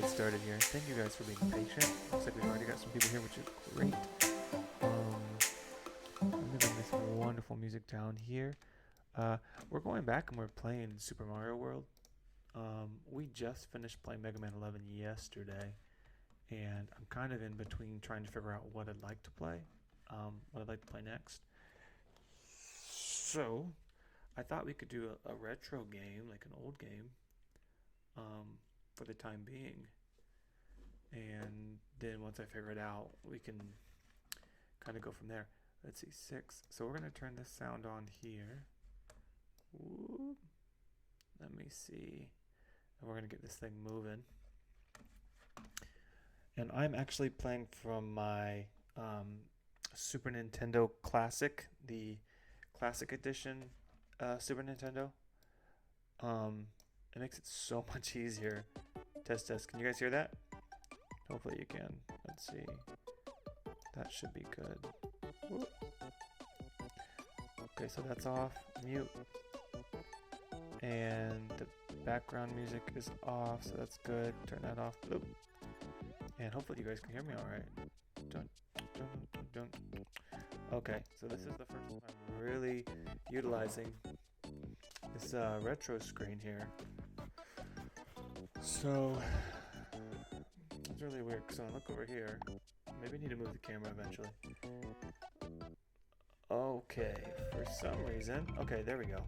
get started here. Thank you guys for being patient. Looks like we've already got some people here, which is great. I'm gonna bring this wonderful music down here. We're going back and we're playing Super Mario World. We just finished playing Mega Man 11 yesterday, and I'm kind of in between trying to figure out what I'd like to play, what I'd like to play next. So, I thought we could do a retro game, like an old game, for the time being. And then once I figure it out, we can kind of go from there. Let's see, 6. So we're going to turn this sound on here. Whoop. Let me see. And we're going to get this thing moving. And I'm actually playing from my Super Nintendo Classic, the Classic Edition Super Nintendo. It makes it so much easier. Test, test. Can you guys hear that? Hopefully you can. Let's see. That should be good. Whoop. Okay, so that's off. Mute. And the background music is off, so that's good. Turn that off. Oop. And hopefully you guys can hear me alright. Dun, dun, dun, dun. Okay, so this is the first time I'm really utilizing this retro screen here. So it's really weird because when I look over here, maybe I need to move the camera eventually. Okay, for some reason. Okay, there we go.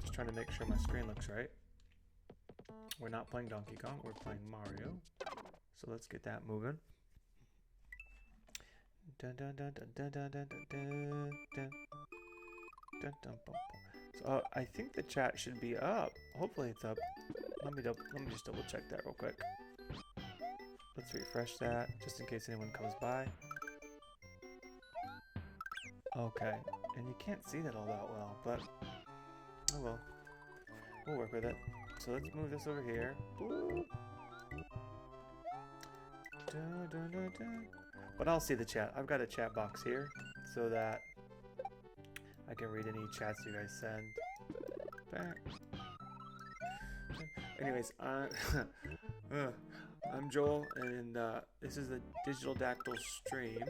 Just trying to make sure my screen looks right. We're not playing Donkey Kong, we're playing Mario. So let's get that moving. Dun dun dun dun dun dun dun dun dun dun dun dun. So I think the chat should be up. Hopefully it's up. Let me just double check that real quick. Let's refresh that just in case anyone comes by. Okay, and you can't see that all that well, but oh well. We'll work with it. So let's move this over here. Dun, dun, dun, dun. But I'll see the chat. I've got a chat box here so that I can read any chats you guys send. Anyways, I'm Joel, and this is the Digital Dactyl stream.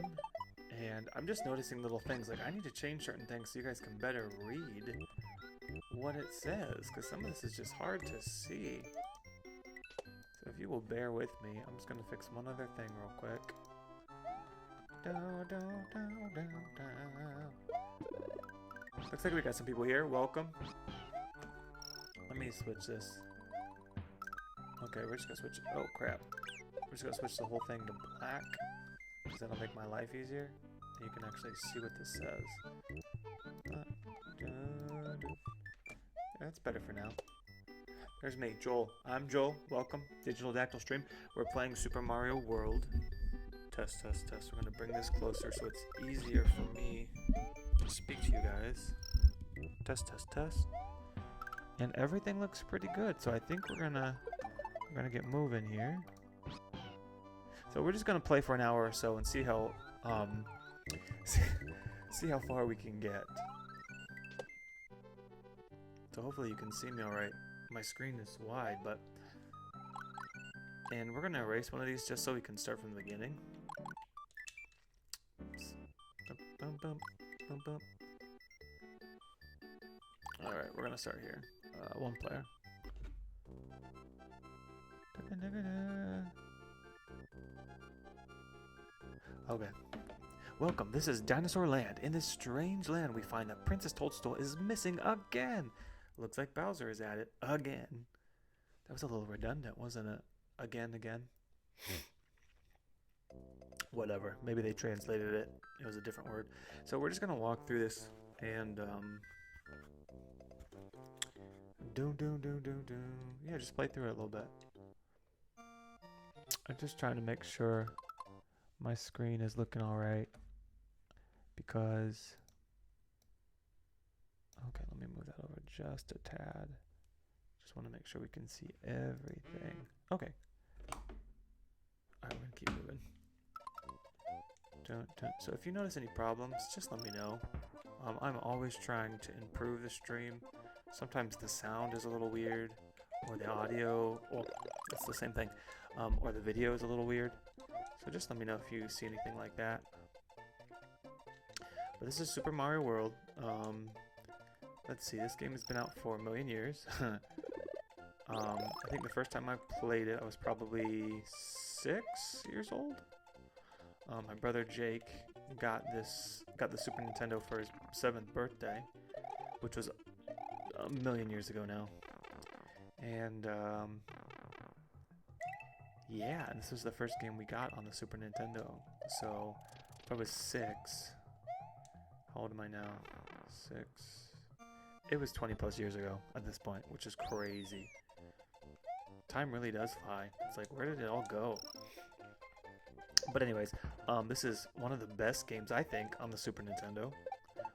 And I'm just noticing little things, like I need to change certain things so you guys can better read what it says, because some of this is just hard to see. So if you will bear with me, I'm just going to fix one other thing real quick. Looks like we got some people here. Welcome. Let me switch this. Okay, we're just going to switch. Oh, crap. We're just going to switch the whole thing to black, because that'll make my life easier. And you can actually see what this says. That's better for now. There's me, Joel. I'm Joel. Welcome. Digital Dactyl stream. We're playing Super Mario World. Test, test, test. We're going to bring this closer so it's easier for me to speak to you guys. Test, test, test. And everything looks pretty good. So I think we're gonna get moving here. So we're just gonna play for an hour or so and see how see how far we can get. So hopefully you can see me all right. My screen is wide, and we're gonna erase one of these just so we can start from the beginning. Oops. Bum, bum, bum, bum. All right, we're gonna start here. One player. Okay. Welcome, this is Dinosaur Land. In this strange land, we find that Princess Toadstool is missing again. Looks like Bowser is at it again. That was a little redundant, wasn't it? Again, again. Whatever. Maybe they translated it. It was a different word. So we're just going to walk through this and, yeah, just play through it a little bit. I'm just trying to make sure my screen is looking all right. Because, okay, let me move that over just a tad. Just want to make sure we can see everything. Okay. All right, we're going to keep moving. So if you notice any problems, just let me know. I'm always trying to improve the stream. Sometimes the sound is a little weird, or the audio, or it's the same thing, or the video is a little weird. So just let me know if you see anything like that. But this is Super Mario World. Let's see, this game has been out for a million years. I think the first time I played it, I was probably 6 years old. My brother Jake got the Super Nintendo for his 7th birthday, which was a million years ago now. And yeah, this was the first game we got on the Super Nintendo. So if I was 6, how old am I now? 6. It was 20 plus years ago at this point, which is crazy. Time really does fly. It's like, where did it all go? But anyways, this is one of the best games, I think, on the Super Nintendo.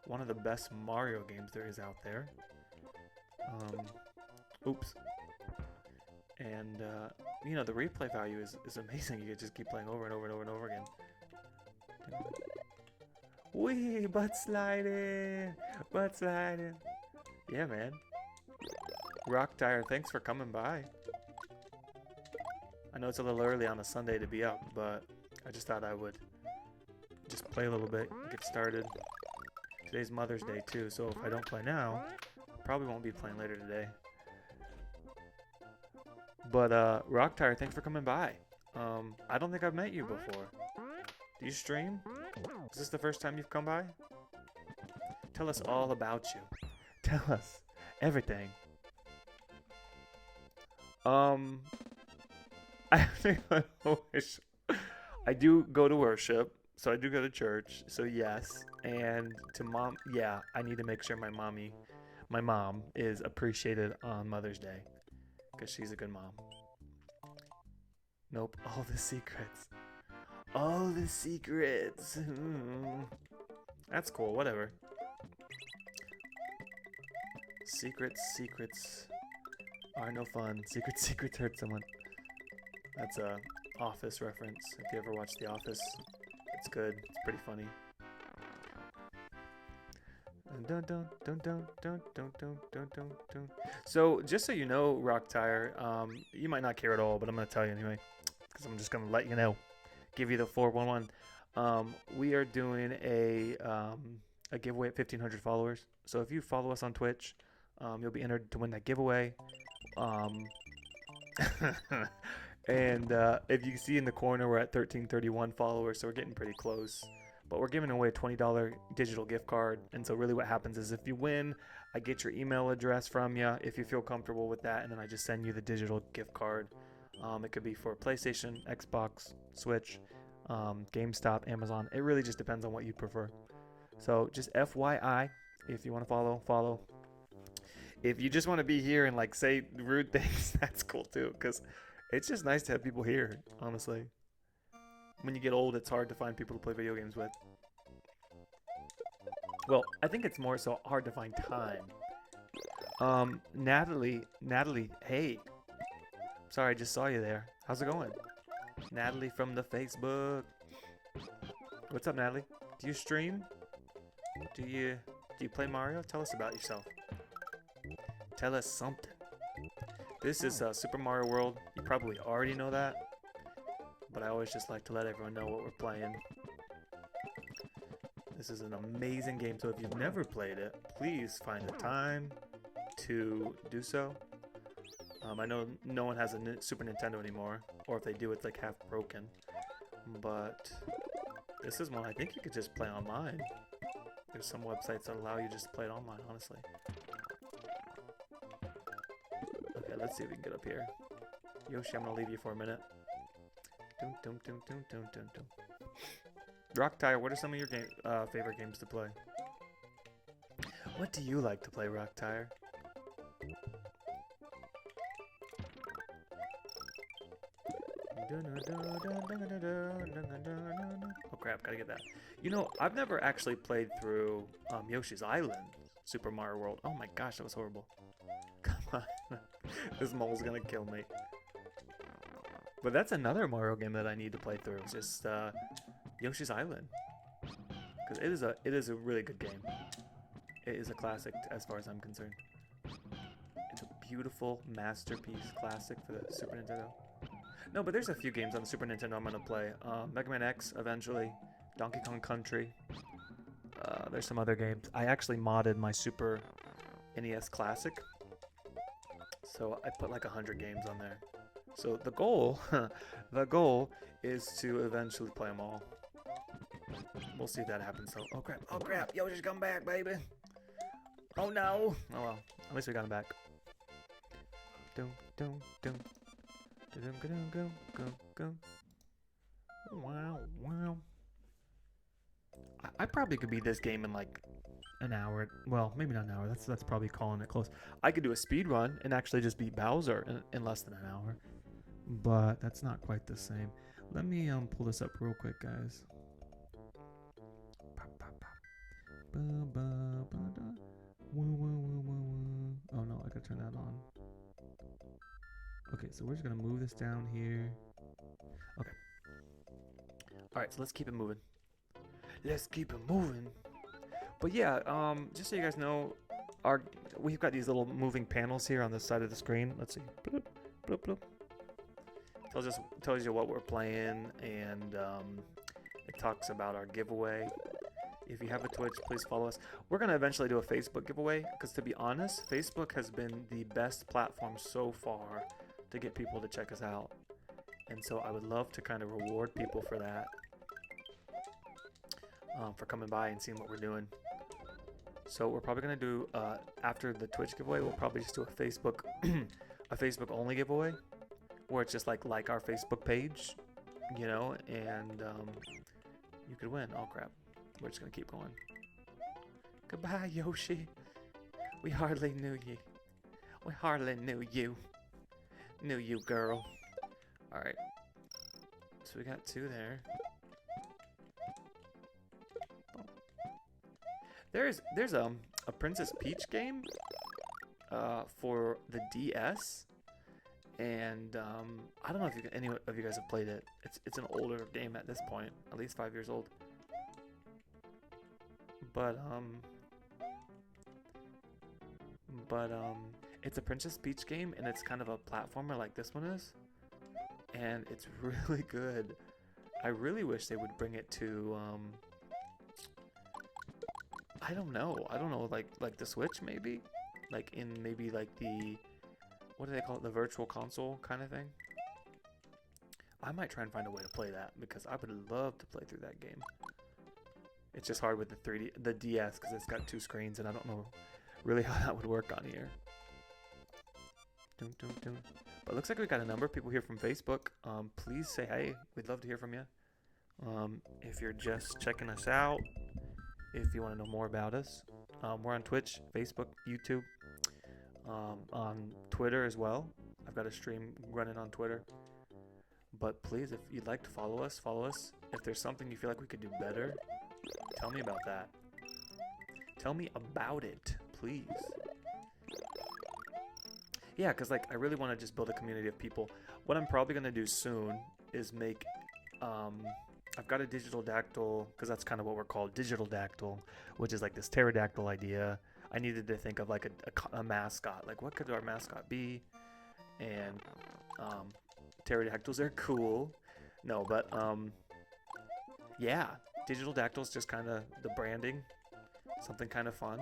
One of the best Mario games there is out there. Oops. And, you know, the replay value is amazing. You could just keep playing over and over and over and over again. Wee, butt sliding! Butt sliding! Yeah, man. Rock Tire, thanks for coming by. I know it's a little early on a Sunday to be up, but I just thought I would just play a little bit, get started. Today's Mother's Day too, so if I don't play now, I probably won't be playing later today. But Rock Tire, thanks for coming by. I don't think I've met you before. Do you stream? Is this the first time you've come by? Tell us all about you. Tell us everything. I wish. I do go to worship, so I do go to church, so yes. And to mom, yeah, I need to make sure my mom is appreciated on Mother's Day, because she's a good mom. Nope, all the secrets. All the secrets. That's cool, whatever. Secrets are no fun. Secrets hurt someone. That's a Office reference. If you ever watched The Office, it's good. It's pretty funny. So, just so you know, Rock Tire, you might not care at all, but I'm going to tell you anyway, because I'm just going to let you know. Give you the 411. We are doing a giveaway at 1,500 followers. So if you follow us on Twitch, you'll be entered to win that giveaway. And if you see in the corner, we're at 1331 followers, so we're getting pretty close. But we're giving away a $20 digital gift card. And so really what happens is if you win, I get your email address from you if you feel comfortable with that, and then I just send you the digital gift card. It could be for PlayStation, Xbox, Switch, GameStop, Amazon. It really just depends on what you prefer. So just FYI, if you want to follow. If you just want to be here and like say rude things, that's cool too, because it's just nice to have people here, honestly. When you get old, it's hard to find people to play video games with. Well, I think it's more so hard to find time. Natalie, hey. Sorry, I just saw you there. How's it going? Natalie from the Facebook. What's up, Natalie? Do you stream? Do you play Mario? Tell us about yourself. Tell us something. This is Super Mario World. You probably already know that, but I always just like to let everyone know what we're playing. This is an amazing game, so if you've never played it, please find the time to do so. I know no one has a Super Nintendo anymore, or if they do, it's like half broken. But this is one I think you could just play online. There's some websites that allow you just to play it online, honestly. Okay, let's see if we can get up here. Yoshi, I'm gonna leave you for a minute. Rock Tire, what are some of your favorite games to play? What do you like to play, Rock Tire? Oh crap, gotta get that. You know, I've never actually played through Yoshi's Island, Super Mario World. Oh my gosh, that was horrible. Come on. This mole's gonna kill me. But that's another Mario game that I need to play through. It's just Yoshi's Island. Because it is a really good game. It is a classic as far as I'm concerned. It's a beautiful masterpiece classic for the Super Nintendo. No, but there's a few games on the Super Nintendo I'm gonna play. Mega Man X eventually, Donkey Kong Country. There's some other games. I actually modded my Super NES Classic, so I put like 100 games on there. So the goal, the goal is to eventually play them all. We'll see if that happens. So, oh crap, Yoshi's come back, baby. Oh no. Oh well, at least we got him back. Doom, doom, doom. Wow, wow. I probably could beat this game in like an hour. Well, maybe not an hour. That's probably calling it close. I could do a speed run and actually just beat Bowser in less than an hour. But that's not quite the same. Let me pull this up real quick, guys. Oh no, I gotta turn that on. Okay, so we're just gonna move this down here. Okay. Alright, so let's keep it moving. Let's keep it moving. But yeah, just so you guys know, we've got these little moving panels here on the side of the screen. Let's see. Bloop, bloop, bloop. Tells you what we're playing, and it talks about our giveaway. If you have a Twitch, please follow us. We're going to eventually do a Facebook giveaway, because to be honest, Facebook has been the best platform so far to get people to check us out. And so I would love to kind of reward people for that, for coming by and seeing what we're doing. So we're probably going to do, after the Twitch giveaway, we'll probably just do a Facebook, a Facebook only giveaway, where it's just like our Facebook page, you know, and you could win. Oh crap. We're just going to keep going. Goodbye, Yoshi. We hardly knew you. We hardly knew you. Knew you, girl. Alright. So we got 2 there. There's a Princess Peach game for the DS. And I don't know if any of you guys have played it. It's an older game at this point. At least 5 years old. But it's a Princess Peach game, and it's kind of a platformer like this one is, and it's really good. I really wish they would bring it to I don't know, like the Switch maybe, like in maybe like the, what do they call it, the virtual console kind of thing. I might try and find a way to play that, because I would love to play through that game. It's just hard with the DS, because it's got 2 screens, and I don't know really how that would work on here. But it looks like we got a number of people here from Facebook. Please say hey. We'd love to hear from you. If you're just checking us out, if you want to know more about us, we're on Twitch, Facebook, YouTube, on Twitter as well. I've got a stream running on Twitter. But please, if you'd like to follow us, follow us. If there's something you feel like we could do better, tell me about that. Tell me about it, please. Yeah, because like I really want to just build a community of people. What I'm probably going to do soon is make... I've got a digital dactyl, because that's kind of what we're called, digital dactyl, which is like this pterodactyl idea. I needed to think of like a mascot. Like, what could our mascot be? And pterodactyls are cool. No, but yeah, digital dactyls, just kind of the branding, something kind of fun.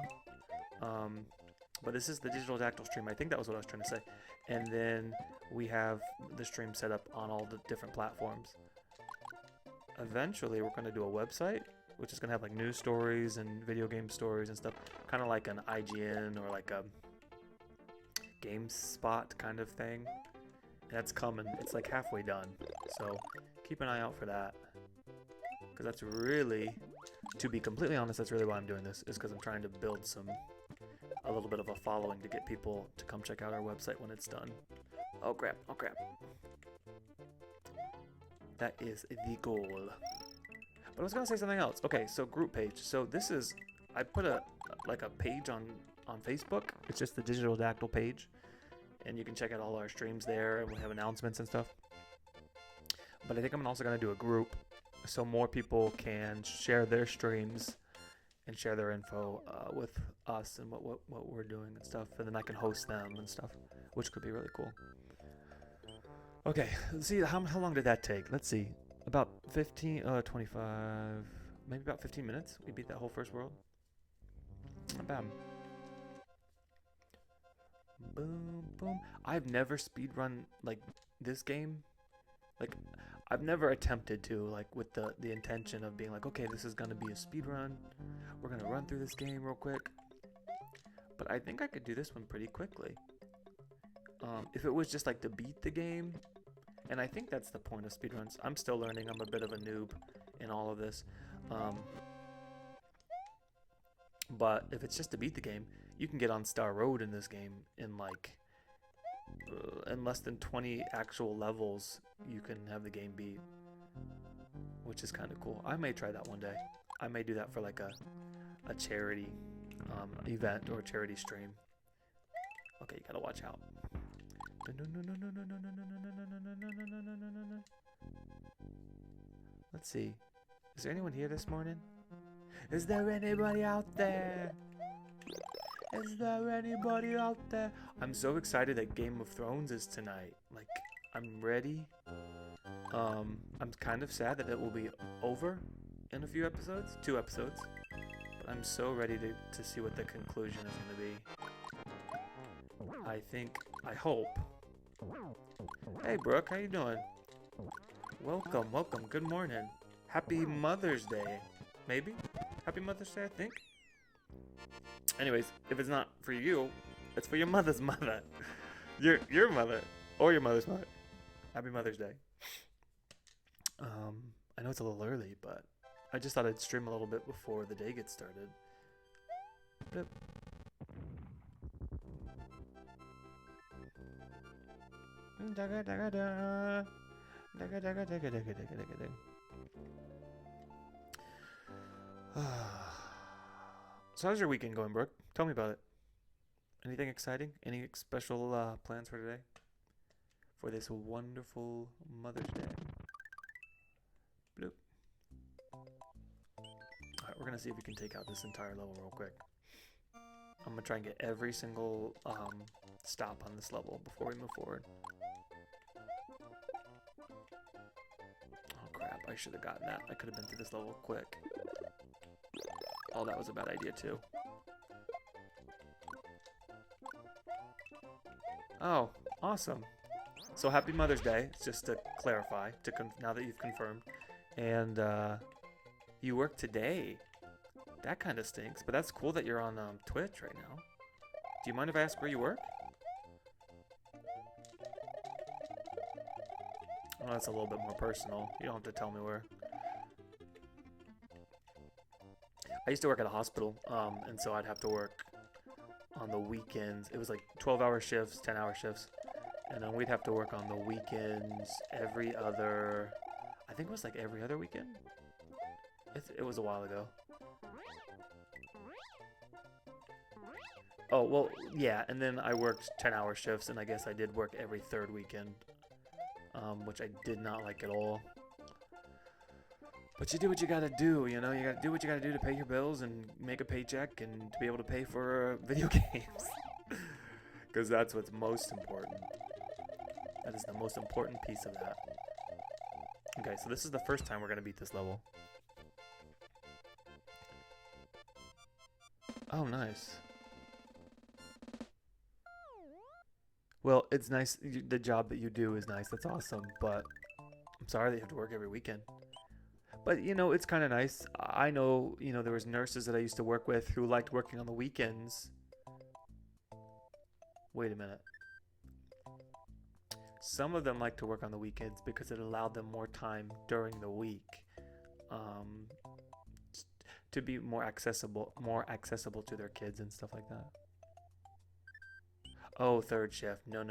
But this is the digital dactyl stream. I think that was what I was trying to say. And then we have the stream set up on all the different platforms. Eventually, we're going to do a website, which is going to have like news stories and video game stories and stuff, kind of like an IGN or like a GameSpot kind of thing. That's coming. It's like halfway done. So keep an eye out for that. Because that's really, to be completely honest, that's really why I'm doing this, is because I'm trying to build a little bit of a following to get people to come check out our website when it's done. Oh crap, oh crap. That is the goal. But I was going to say something else. Okay, so group page. So this is, I put a page on Facebook. It's just the Digital Dactyl page. And you can check out all our streams there, and we have announcements and stuff. But I think I'm also going to do a group so more people can share their streams and share their info with us and what we're doing and stuff. And then I can host them and stuff. which could be really cool. Okay, let's see, how long did that take? Let's see, about 25, maybe about 15 minutes. We beat that whole first world. Not bad. Boom, boom. I've never speedrun like this game. Like, I've never attempted to, like, with the intention of being like, okay, this is gonna be a speedrun. We're gonna run through this game real quick. But I think I could do this one pretty quickly. If it was just like to beat the game, and I think that's the point of speedruns. I'm still learning. I'm a bit of a noob in all of this. But if it's just to beat the game, you can get on Star Road in this game in like in less than 20 actual levels. You can have the game beat, which is kind of cool. I may try that one day. I may do that for like a charity event or a charity stream. Okay, you gotta watch out. Let's see. Is there anyone here this morning? Is there anybody out there? Is there anybody out there? I'm so excited that Game of Thrones is tonight. Like, I'm ready. I'm kind of sad that it will be over in a few episodes. 2 episodes. But I'm so ready to see what the conclusion is going to be. I hope. Hey, Brooke, how you doing? Welcome, welcome. Good morning. Happy Mother's Day. Maybe? Happy Mother's Day, I think. Anyways, if it's not for you, it's for your mother's mother. Your mother. Or your mother's mother. Happy Mother's Day. I know it's a little early, but I just thought I'd stream a little bit before the day gets started. Yep. So how's your weekend going, Brooke? Tell me about it. Anything exciting? Any special plans for today? For this wonderful Mother's Day? Bloop. Alright, we're gonna see if we can take out this entire level real quick. I'm gonna try and get every single stop on this level before we move forward. Oh crap, I should have gotten that. I could have been through this level quick. Oh, that was a bad idea too. Oh, awesome. So happy Mother's Day, just to clarify, now that you've confirmed. And you work today. That kind of stinks, but that's cool that you're on Twitch right now. Do you mind if I ask where you work? Oh, that's a little bit more personal. You don't have to tell me where. I used to work at a hospital, and so I'd have to work on the weekends. It was like 12-hour shifts, 10-hour shifts, and then we'd have to work on the weekends every other... I think it was like every other weekend? It was a while ago. Oh, well, yeah, and then I worked 10-hour shifts, and I guess I did work every 3rd weekend, which I did not like at all. But you do what you gotta do, you know? You gotta do what you gotta do to pay your bills and make a paycheck and to be able to pay for video games. Because that's what's most important. That is the most important piece of that. Okay, so this is the first time we're gonna beat this level. Oh, nice. Well, it's nice. The job that you do is nice. That's awesome. But I'm sorry that you have to work every weekend. But, you know, it's kind of nice. I know, you know, there was nurses that I used to work with who liked working on the weekends. Wait a minute. Some of them like to work on the weekends because it allowed them more time during the week to be more accessible to their kids and stuff like that. Oh, 3rd shift. No.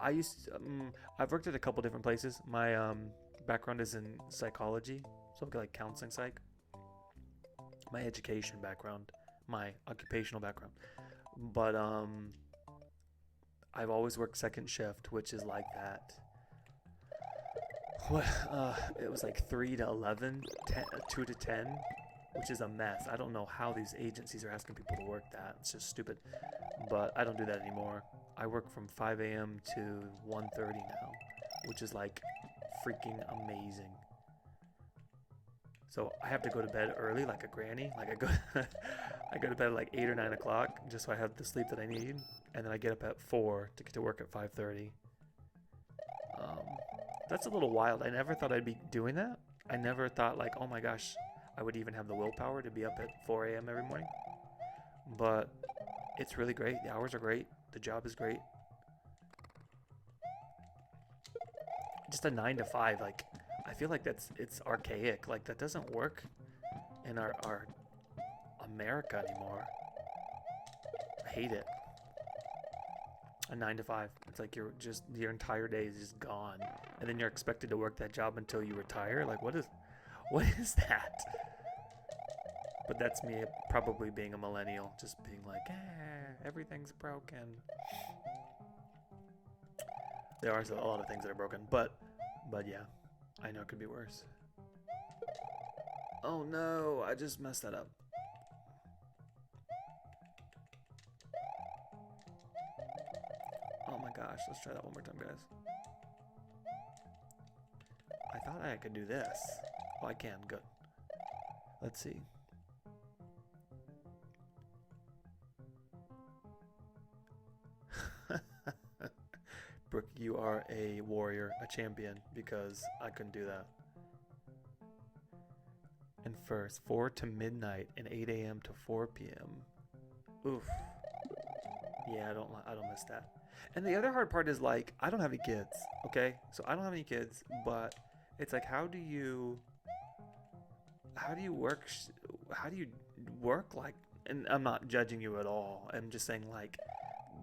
I've worked at a couple different places. My background is in psychology, so I've got like counseling psych. My education background, my occupational background. But I've always worked 2nd shift, which is like that. What? It was like 3 to 11, 2 to 10. which is a mess. I don't know how these agencies are asking people to work that. It's just stupid. But I don't do that anymore. I work from 5 a.m. to 1:30 now, which is like freaking amazing. So I have to go to bed early like a granny. Like I go to bed at like 8 or 9 o'clock just so I have the sleep that I need. And then I get up at 4 to get to work at 5:30. That's a little wild. I never thought I'd be doing that. I never thought like, oh my gosh, I would even have the willpower to be up at 4 a.m. every morning. But it's really great. The hours are great. The job is great. Just a 9 to 5, like, I feel like it's archaic. Like, that doesn't work in our America anymore. I hate it. A 9 to 5. It's like your entire day is just gone, and then you're expected to work that job until you retire. Like, what is that? But that's me probably being a millennial, just being like, everything's broken. There are a lot of things that are broken, but yeah, I know it could be worse. Oh no, I just messed that up. Oh my gosh, let's try that one more time, guys. I thought I could do this. Oh, I can, good. Let's see. Brooke, you are a warrior, a champion, because I couldn't do that. And first, 4 to midnight and 8 a.m. to 4 p.m. Oof. Yeah, I don't miss that. And the other hard part is, like, I don't have any kids, okay? So I don't have any kids, but it's like, how do you work like, and I'm not judging you at all. I'm just saying, like,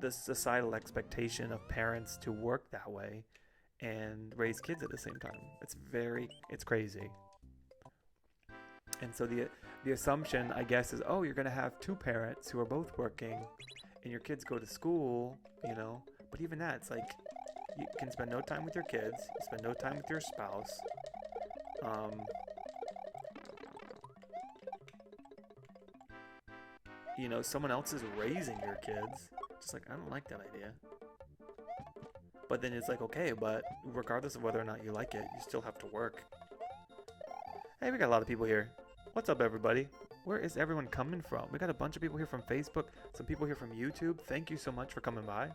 the societal expectation of parents to work that way and raise kids at the same time. It's crazy. And so the assumption, I guess, is, oh, you're going to have two parents who are both working and your kids go to school, you know. But even that, it's like, you can spend no time with your kids, you spend no time with your spouse. You know, someone else is raising your kids. Just like, I don't like that idea. But then it's like, okay, but regardless of whether or not you like it, you still have to work. Hey, we got a lot of people here. What's up, everybody? Where is everyone coming from? We got a bunch of people here from Facebook, some people here from YouTube. Thank you so much for coming by.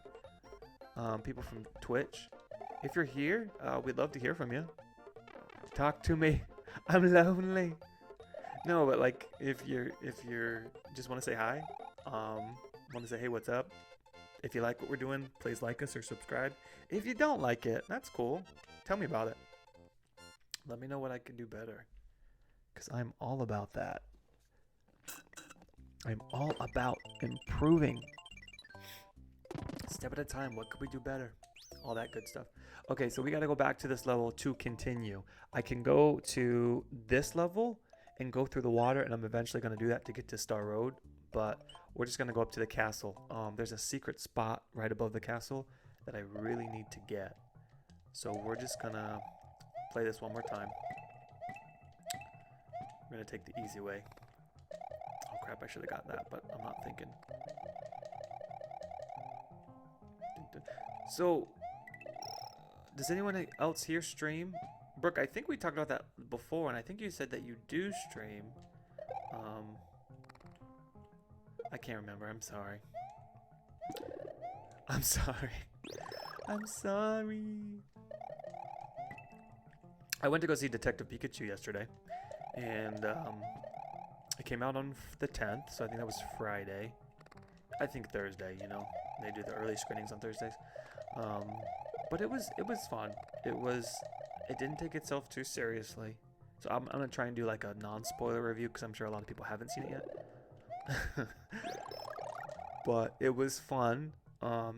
People from Twitch. If you're here, we'd love to hear from you. Talk to me. I'm lonely. No, but like, if you're just want to say hi, want to say hey, what's up? If you like what we're doing, please like us or subscribe. If you don't like it, that's cool. Tell me about it. Let me know what I can do better, because I'm all about that. I'm all about improving. Step at a time. What could we do better? All that good stuff. Okay, so we got to go back to this level to continue. I can go to this level and go through the water, and I'm eventually going to do that to get to Star Road, but we're just going to go up to the castle. There's a secret spot right above the castle that I really need to get. So we're just going to play this one more time. We're going to take the easy way. Oh crap, I should have got that, but I'm not thinking. So, does anyone else here stream? Brooke, I think we talked about that before, and I think you said that you do stream. I can't remember. I'm sorry. I'm sorry. I'm sorry. I went to go see Detective Pikachu yesterday, and it came out on the 10th, so I think that was Friday. I think Thursday, you know. They do the early screenings on Thursdays. But it was fun. It didn't take itself too seriously. So I'm going to try and do like a non-spoiler review, because I'm sure a lot of people haven't seen it yet. But it was fun.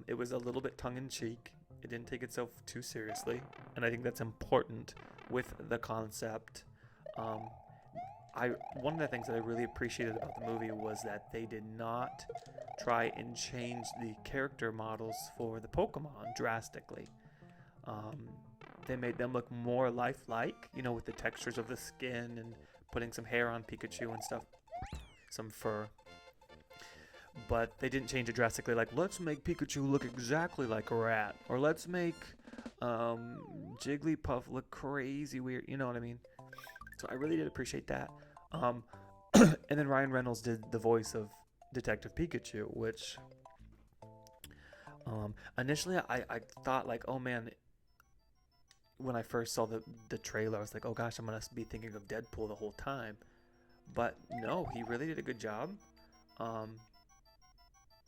It was a little bit tongue-in-cheek. It didn't take itself too seriously. And I think that's important with the concept. One of the things that I really appreciated about the movie was that they did not try and change the character models for the Pokemon drastically. They made them look more lifelike, you know, with the textures of the skin and putting some hair on Pikachu and stuff, some fur. But they didn't change it drastically. Like, let's make Pikachu look exactly like a rat, or let's make Jigglypuff look crazy weird. You know what I mean? So I really did appreciate that. And then Ryan Reynolds did the voice of Detective Pikachu, which initially I thought like, oh man, when I first saw the trailer, I was like, oh gosh, I'm gonna be thinking of Deadpool the whole time. But no, he really did a good job.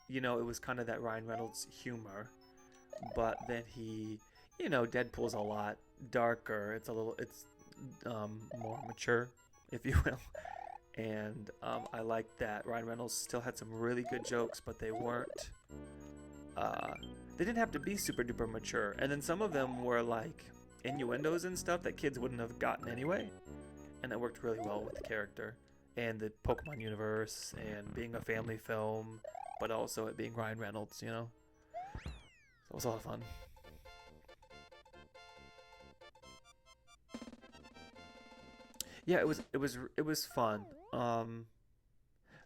You know, it was kind of that Ryan Reynolds humor, but then Deadpool's a lot darker. It's more mature, if you will. And I like that Ryan Reynolds still had some really good jokes, but they weren't. They didn't have to be super duper mature. And then some of them were like innuendos and stuff that kids wouldn't have gotten anyway. And that worked really well with the character and the Pokemon universe and being a family film, but also it being Ryan Reynolds, you know. So it was a lot of fun. Yeah, it was fun.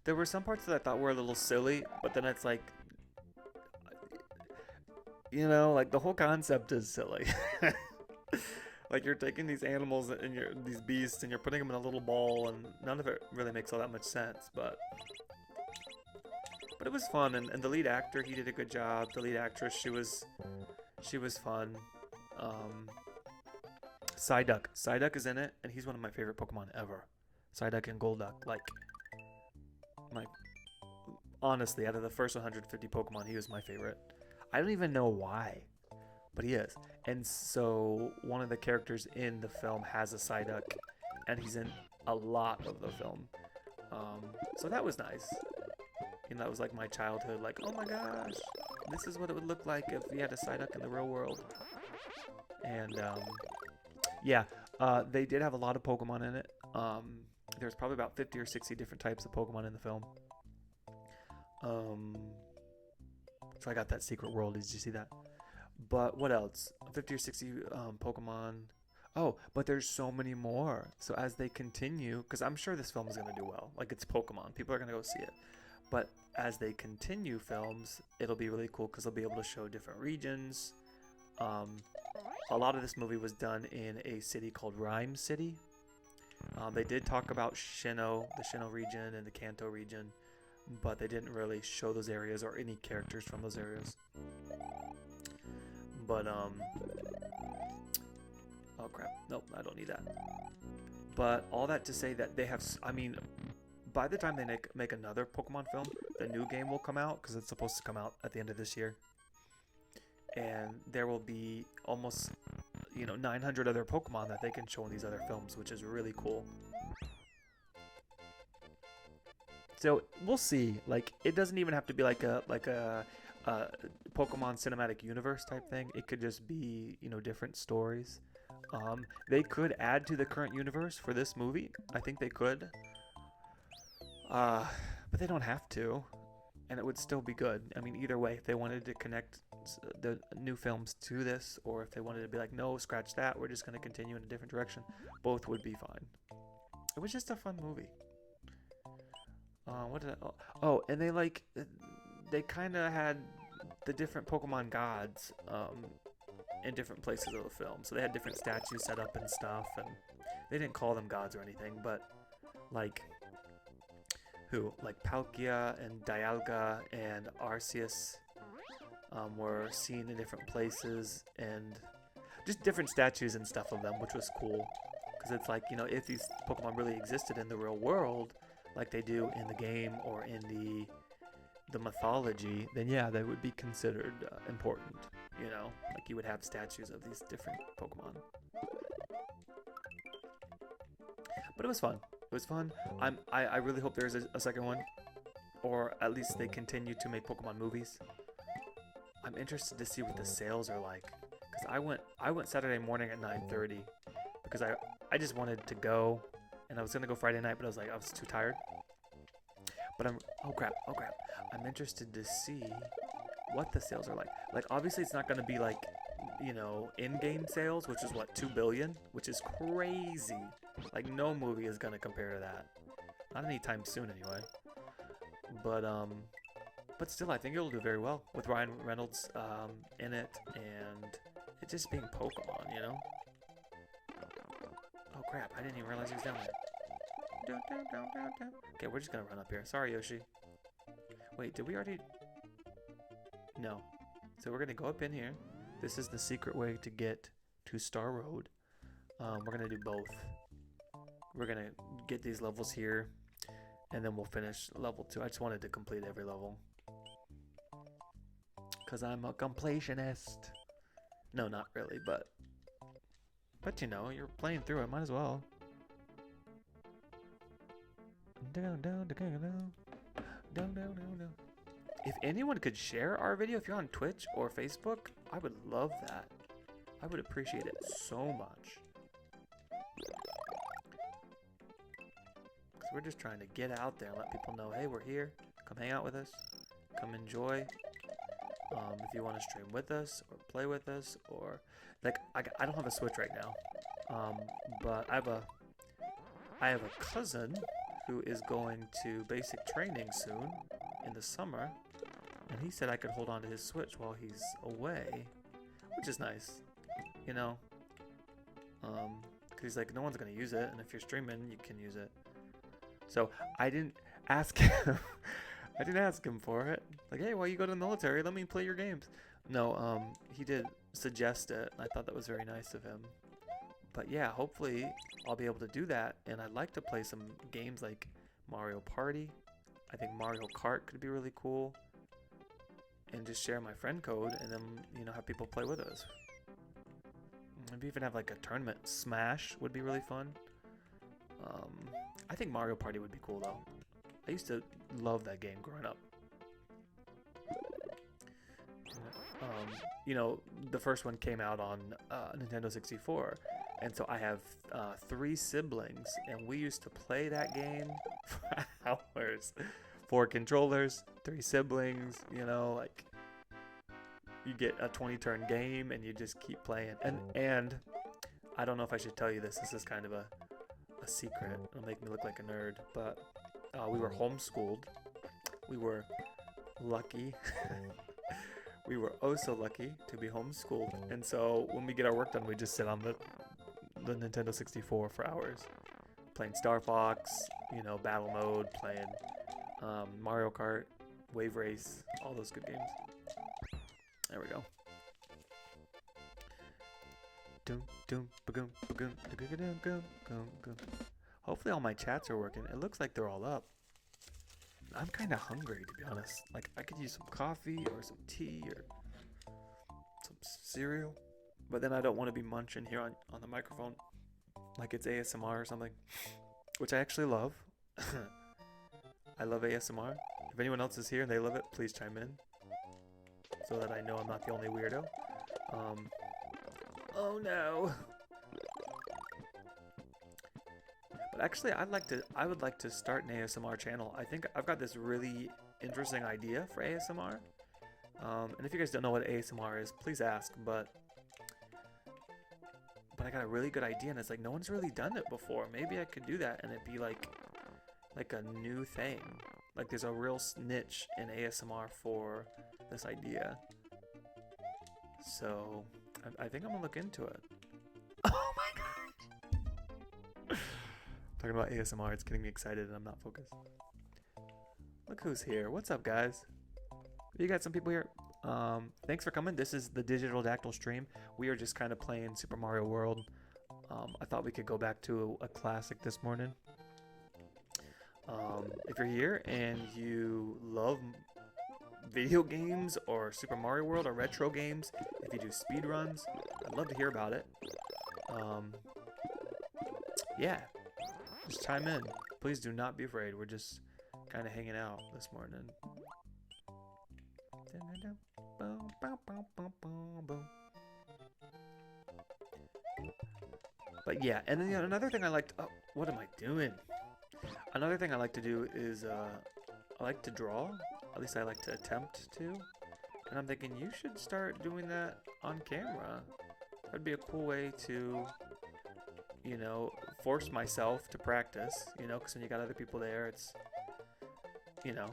There were some parts that I thought were a little silly, but then it's like, like the whole concept is silly. Like you're taking these animals and these beasts and you're putting them in a little ball, and none of it really makes all that much sense. But it was fun, and the lead actor, he did a good job. The lead actress, she was fun. Psyduck is in it, and he's one of my favorite Pokemon ever. Psyduck and Golduck, like honestly, out of the first 150 Pokemon, he was my favorite. I don't even know why, but he is. And so one of the characters in the film has a Psyduck, and he's in a lot of the film. So that was nice. That was like my childhood, like, oh my gosh, this is what it would look like if we had a Psyduck in the real world. And yeah, they did have a lot of Pokemon in it. There's probably about 50 or 60 different types of Pokemon in the film. So I got that secret world. Did you see that? But what else? 50 or 60 Pokemon. Oh, but there's so many more. So as they continue, because I'm sure this film is going to do well. Like, it's Pokemon. People are going to go see it. But as they continue films, it'll be really cool because they'll be able to show different regions. A lot of this movie was done in a city called Rhyme City. They did talk about the Sinnoh region and the Kanto region, but they didn't really show those areas or any characters from those areas. But, oh crap, nope, I don't need that. But all that to say that they have, by the time they make another Pokemon film, the new game will come out, because it's supposed to come out at the end of this year. And there will be almost, 900 other Pokemon that they can show in these other films, which is really cool. So we'll see. Like, it doesn't even have to be like a Pokemon cinematic universe type thing. It could just be, different stories. They could add to the current universe for this movie. I think they could. But they don't have to, and it would still be good. Either way, if they wanted to connect the new films to this, or if they wanted to be like, no, scratch that, we're just going to continue in a different direction, both would be fine. It was just a fun movie. And they kind of had the different Pokemon gods in different places of the film. So they had different statues set up and stuff, and they didn't call them gods or anything, but like Palkia and Dialga and Arceus were seen in different places, and just different statues and stuff of them, which was cool. Because it's like, if these Pokemon really existed in the real world, like they do in the game or in the mythology, then yeah, they would be considered important. Like you would have statues of these different Pokemon. But it was fun. It was fun. I really hope there's a second one, or at least they continue to make Pokemon movies. I'm interested to see what the sales are like, because I went Saturday morning at 9:30 because I just wanted to go, and I was gonna go Friday night, but I was too tired. But oh crap, I'm interested to see what the sales are like. Like, obviously it's not gonna be like you know, in-game sales, which is what, 2 billion, which is crazy. Like no movie is gonna compare to that. Not anytime soon, anyway. But still, I think it'll do very well with Ryan Reynolds in it, and it just being Pokemon, you know. Oh crap! I didn't even realize he was down there. Okay, we're just gonna run up here. Sorry, Yoshi. Wait, did we already? No. So we're gonna go up in here. This is the secret way to get to Star Road. We're gonna do both. We're gonna get these levels here, and then we'll finish level 2. I just wanted to complete every level. Because I'm a completionist. No, not really, but you know, you're playing through it. Might as well. Down, down, down, down. Down, down, down, down. If anyone could share our video, if you're on Twitch or Facebook, I would love that. I would appreciate it so much. Because we're just trying to get out there and let people know, hey, we're here. Come hang out with us. Come enjoy. If you want to stream with us or play with us, or like I don't have a Switch right now, but I have a cousin who is going to basic training soon in the summer, and he said I could hold on to his Switch while he's away, which is nice, you know, because he's like, no one's gonna use it, and if you're streaming, you can use it. So I didn't ask him. I didn't ask him for it. Like, hey, while you go to the military, let me play your games. No, he did suggest it. I thought that was very nice of him. But yeah, hopefully I'll be able to do that. And I'd like to play some games like Mario Party. I think Mario Kart could be really cool. And just share my friend code and then, you know, have people play with us. Maybe even have like a tournament. Smash would be really fun. I think Mario Party would be cool though. I used to love that game growing up. You know, the first one came out on Nintendo 64, and so I have 3 siblings, and we used to play that game for hours. 4 controllers, 3 siblings, you know, like, you get a 20-turn game, and you just keep playing. And I don't know if I should tell you this. This is kind of a secret. It'll make me look like a nerd, but we were homeschooled. We were lucky. We were oh so lucky to be homeschooled. And so when we get our work done, we just sit on the Nintendo 64 for hours. Playing Star Fox, you know, Battle Mode, playing Mario Kart, Wave Race, all those good games. There we go. Hopefully all my chats are working. It looks like they're all up. I'm kind of hungry, to be honest. Like, I could use some coffee or some tea or some cereal. But then I don't want to be munching here on the microphone like it's ASMR or something, which I actually love. I love ASMR. If anyone else is here and they love it, please chime in so that I know I'm not the only weirdo. Oh no. But actually, I would like to start an ASMR channel. I think I've got this really interesting idea for ASMR. And if you guys don't know what ASMR is, please ask. But I got a really good idea, and it's like no one's really done it before. Maybe I could do that, and it'd be like a new thing. Like there's a real niche in ASMR for this idea. So I think I'm gonna look into it. Oh my gosh! Talking about ASMR, it's getting me excited, and I'm not focused. Look who's here! What's up, guys? You got some people here. Thanks for coming. This is the Digital Dactyl stream. We are just kind of playing Super Mario World. I thought we could go back to a classic this morning. If you're here and you love video games or Super Mario World or retro games, if you do speed runs, I'd love to hear about it. Yeah, just chime in. Please do not be afraid. We're just kind of hanging out this morning. But yeah, and then another thing I liked. Oh, what am I doing? Another thing I like to do is I like to draw. At least I like to attempt to. And I'm thinking you should start doing that on camera. That'd be a cool way to, you know, force myself to practice, you know, because when you got other people there, it's, you know,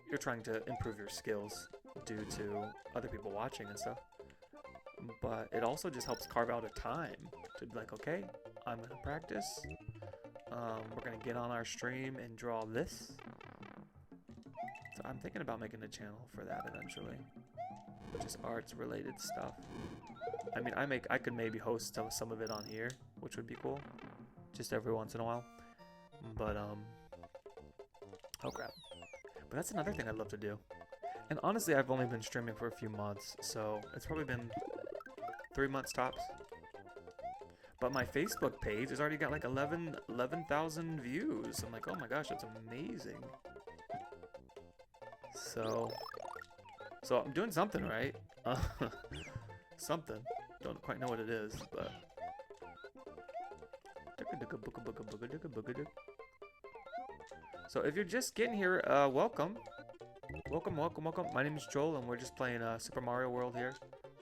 you're trying to improve your skills due to other people watching and stuff. But it also just helps carve out a time to be like, okay, I'm going to practice. We're going to get on our stream and draw this. So I'm thinking about making a channel for that eventually. Just arts related stuff. I mean, I could maybe host some of it on here, which would be cool. Just every once in a while. But, oh crap. But that's another thing I'd love to do. And honestly, I've only been streaming for a few months, so it's probably been 3 months tops. But my Facebook page has already got like 11,000 views. I'm like, oh my gosh, that's amazing. So I'm doing something right. Something. Don't quite know what it is, but. So if you're just getting here, welcome. Welcome. My name is Joel, and we're just playing Super Mario World here.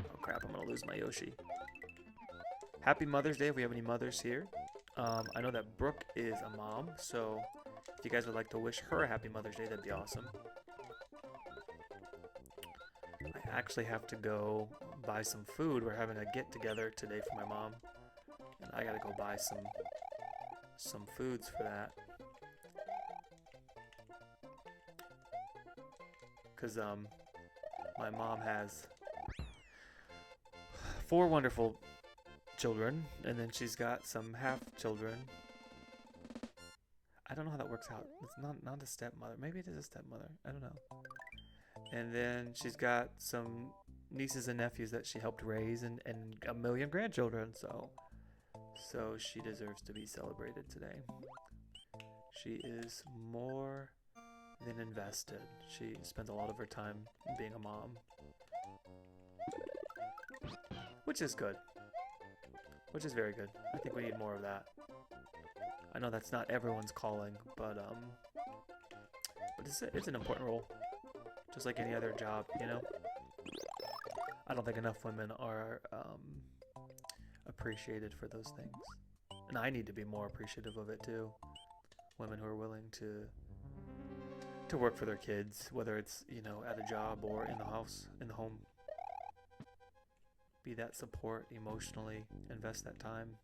Oh crap, I'm gonna lose my Yoshi. Happy Mother's Day if we have any mothers here. I know that Brooke is a mom, so if you guys would like to wish her a happy Mother's Day, that'd be awesome. I actually have to go buy some food. We're having a get-together today for my mom, and I gotta go buy some foods for that. Because my mom has 4 wonderful children, and then she's got some half children. I don't know how that works out. It's not a stepmother. Maybe it is a stepmother. I don't know. And then she's got some nieces and nephews that she helped raise, and a million grandchildren. So she deserves to be celebrated today. She is more than invested. She spends a lot of her time being a mom, which is good. Which is very good. I think we need more of that. I know that's not everyone's calling, but it's an important role. Just like any other job, you know? I don't think enough women are appreciated for those things. And I need to be more appreciative of it too. Women who are willing to work for their kids, whether it's, you know, at a job or in the house, in the home. Be that support emotionally, invest that time.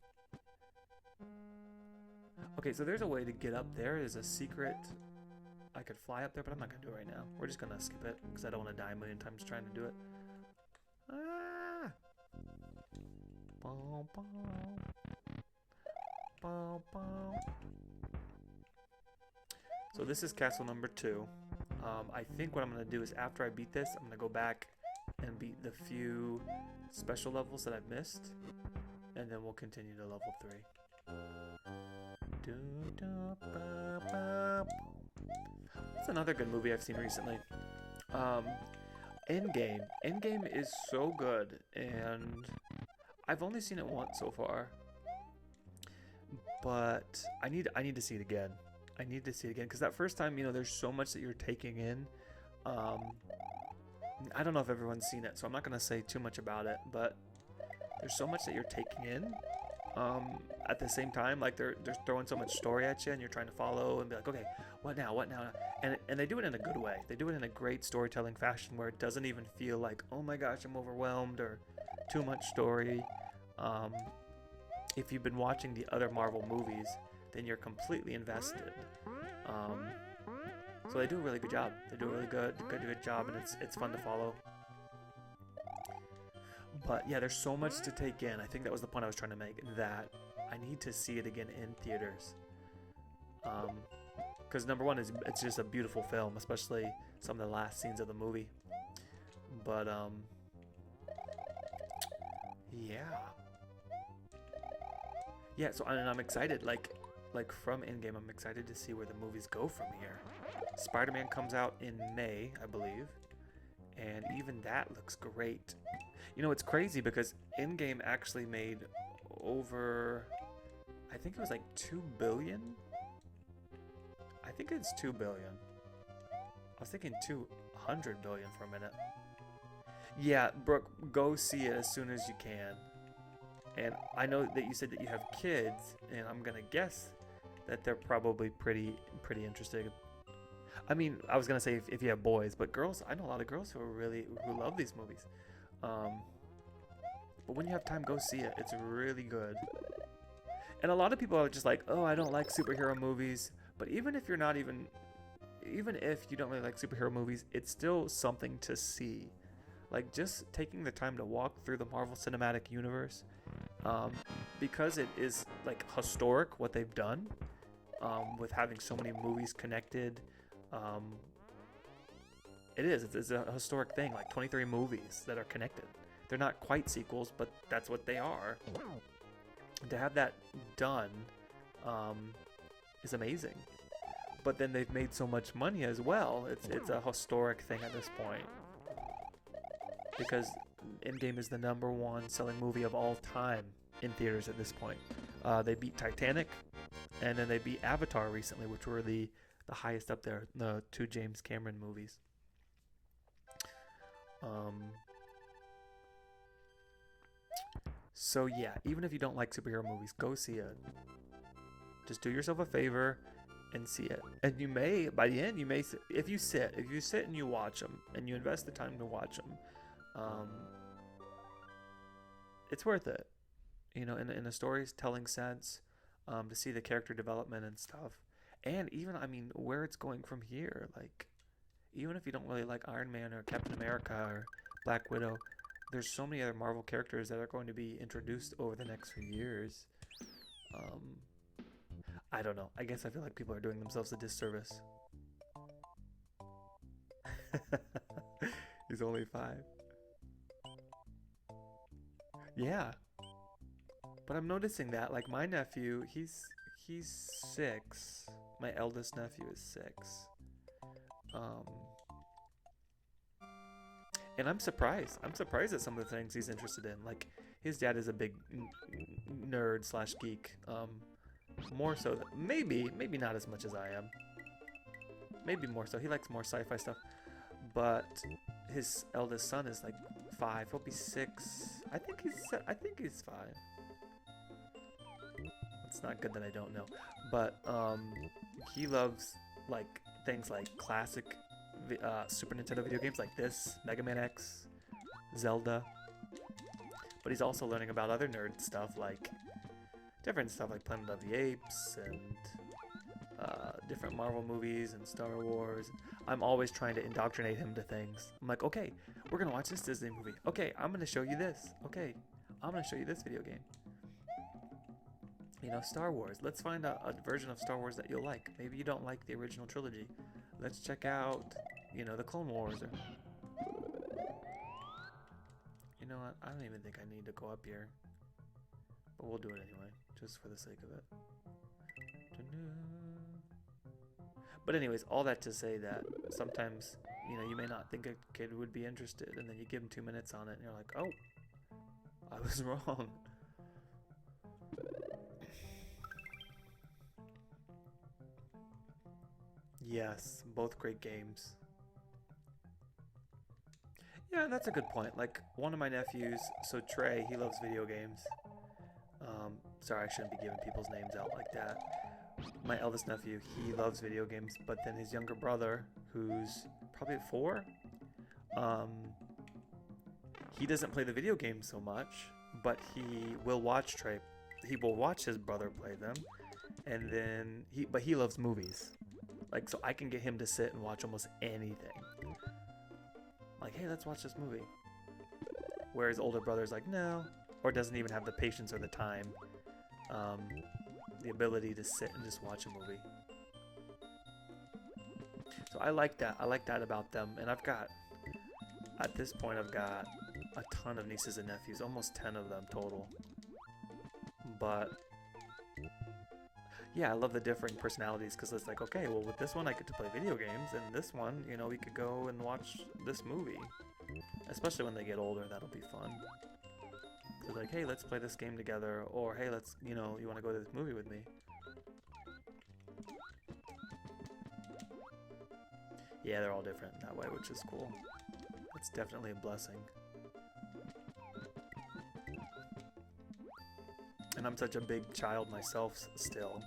Okay, so there's a way to get up there. There's a secret. I could fly up there, but I'm not going to do it right now. We're just going to skip it because I don't want to die a million times trying to do it. Ah! Bow, bow. Bow, bow. So this is castle number 2. I think what I'm going to do is after I beat this, I'm going to go back and beat the few special levels that I've missed, and then we'll continue to level 3. That's another good movie I've seen recently. Endgame. Endgame is so good, and I've only seen it once so far. But I need to see it again. I need to see it again because that first time, you know, there's so much that you're taking in. I don't know if everyone's seen it, so I'm not going to say too much about it, but there's so much that you're taking in at the same time. Like, they're throwing so much story at you, and you're trying to follow and be like, okay, what now? And they do it in a good way. They do it in a great storytelling fashion where it doesn't even feel like, oh my gosh, I'm overwhelmed or too much story. If you've been watching the other Marvel movies, then you're completely invested. So they do a really good job. They do a really good job, and it's fun to follow. But yeah, there's so much to take in. I think that was the point I was trying to make, that I need to see it again in theaters. Because number one, it's just a beautiful film, especially some of the last scenes of the movie. But yeah. So and I'm excited. Like from Endgame, I'm excited to see where the movies go from here. Spider-Man comes out in May, I believe, and even that looks great. You know, it's crazy because Endgame actually made over, I think it was like 2 billion. I think it's 2 billion. I was thinking 200 billion for a minute. Yeah, Brooke, go see it as soon as you can. And I know that you said that you have kids, and I'm gonna guess that they're probably pretty interested. I mean, I was gonna say if you have boys, but girls, I know a lot of girls who love these movies. Um, but when you have time, go see it. It's really good. And a lot of people are just like, oh, I don't like superhero movies. But even if you're not even if you don't really like superhero movies, it's still something to see. Like just taking the time to walk through the Marvel Cinematic Universe, um, because it is like historic what they've done, with having so many movies connected. Um, it is. It's a historic thing. Like 23 movies that are connected. They're not quite sequels, but that's what they are. And to have that done, um, is amazing. But then they've made so much money as well. It's a historic thing at this point, because Endgame is the #1 selling movie of all time in theaters at this point. They beat Titanic, and then they beat Avatar recently, which were the highest up there, the 2 James Cameron movies. So yeah, even if you don't like superhero movies, go see it. Just do yourself a favor and see it. And you may, by the end, if you sit and you watch them and you invest the time to watch them, it's worth it. You know, in a storytelling sense, to see the character development and stuff. And even, I mean, where it's going from here. Like, even if you don't really like Iron Man or Captain America or Black Widow, there's so many other Marvel characters that are going to be introduced over the next few years. I don't know. I guess I feel like people are doing themselves a disservice. He's only 5. Yeah, but I'm noticing that, like, my nephew, he's 6. My eldest nephew is 6. Um, and I'm surprised. I'm surprised at some of the things he's interested in. Like, his dad is a big nerd slash geek. More so, maybe not as much as I am. Maybe more so. He likes more sci-fi stuff. But his eldest son is like 5. He'll be 6. I think he's 5. It's not good that I don't know. But he loves like things like classic Super Nintendo video games like this, Mega Man X, Zelda. But he's also learning about other nerd stuff like different stuff like Planet of the Apes and different Marvel movies and Star Wars. I'm always trying to indoctrinate him to things. I'm like, okay, we're gonna watch this Disney movie. Okay, I'm gonna show you this. Okay, I'm gonna show you this video game. You know, Star Wars. Let's find a version of Star Wars that you'll like. Maybe you don't like the original trilogy. Let's check out, you know, the Clone Wars. Or... You know what? I don't even think I need to go up here. But we'll do it anyway, just for the sake of it. But anyways, all that to say that sometimes, you know, you may not think a kid would be interested, and then you give them 2 minutes on it, and you're like, oh, I was wrong. Yes, both great games. Yeah, that's a good point. Like, one of my nephews, so Trey, he loves video games. Sorry, I shouldn't be giving people's names out like that. My eldest nephew, he loves video games, but then his younger brother, who's probably 4, he doesn't play the video games so much, but he will watch Trey. He will watch his brother play them, and then he loves movies. Like, so I can get him to sit and watch almost anything. Like, hey, let's watch this movie. Whereas older brother's like, no, or doesn't even have the patience or the time, the ability to sit and just watch a movie. So I like that. I like that about them. And at this point, I've got a ton of nieces and nephews, almost 10 of them total. But yeah, I love the differing personalities, because it's like, okay, well, with this one I get to play video games, and this one, you know, we could go and watch this movie. Especially when they get older, that'll be fun. So like, hey, let's play this game together, or hey, let's, you know, you want to go to this movie with me? Yeah, they're all different that way, which is cool. That's definitely a blessing. And I'm such a big child myself still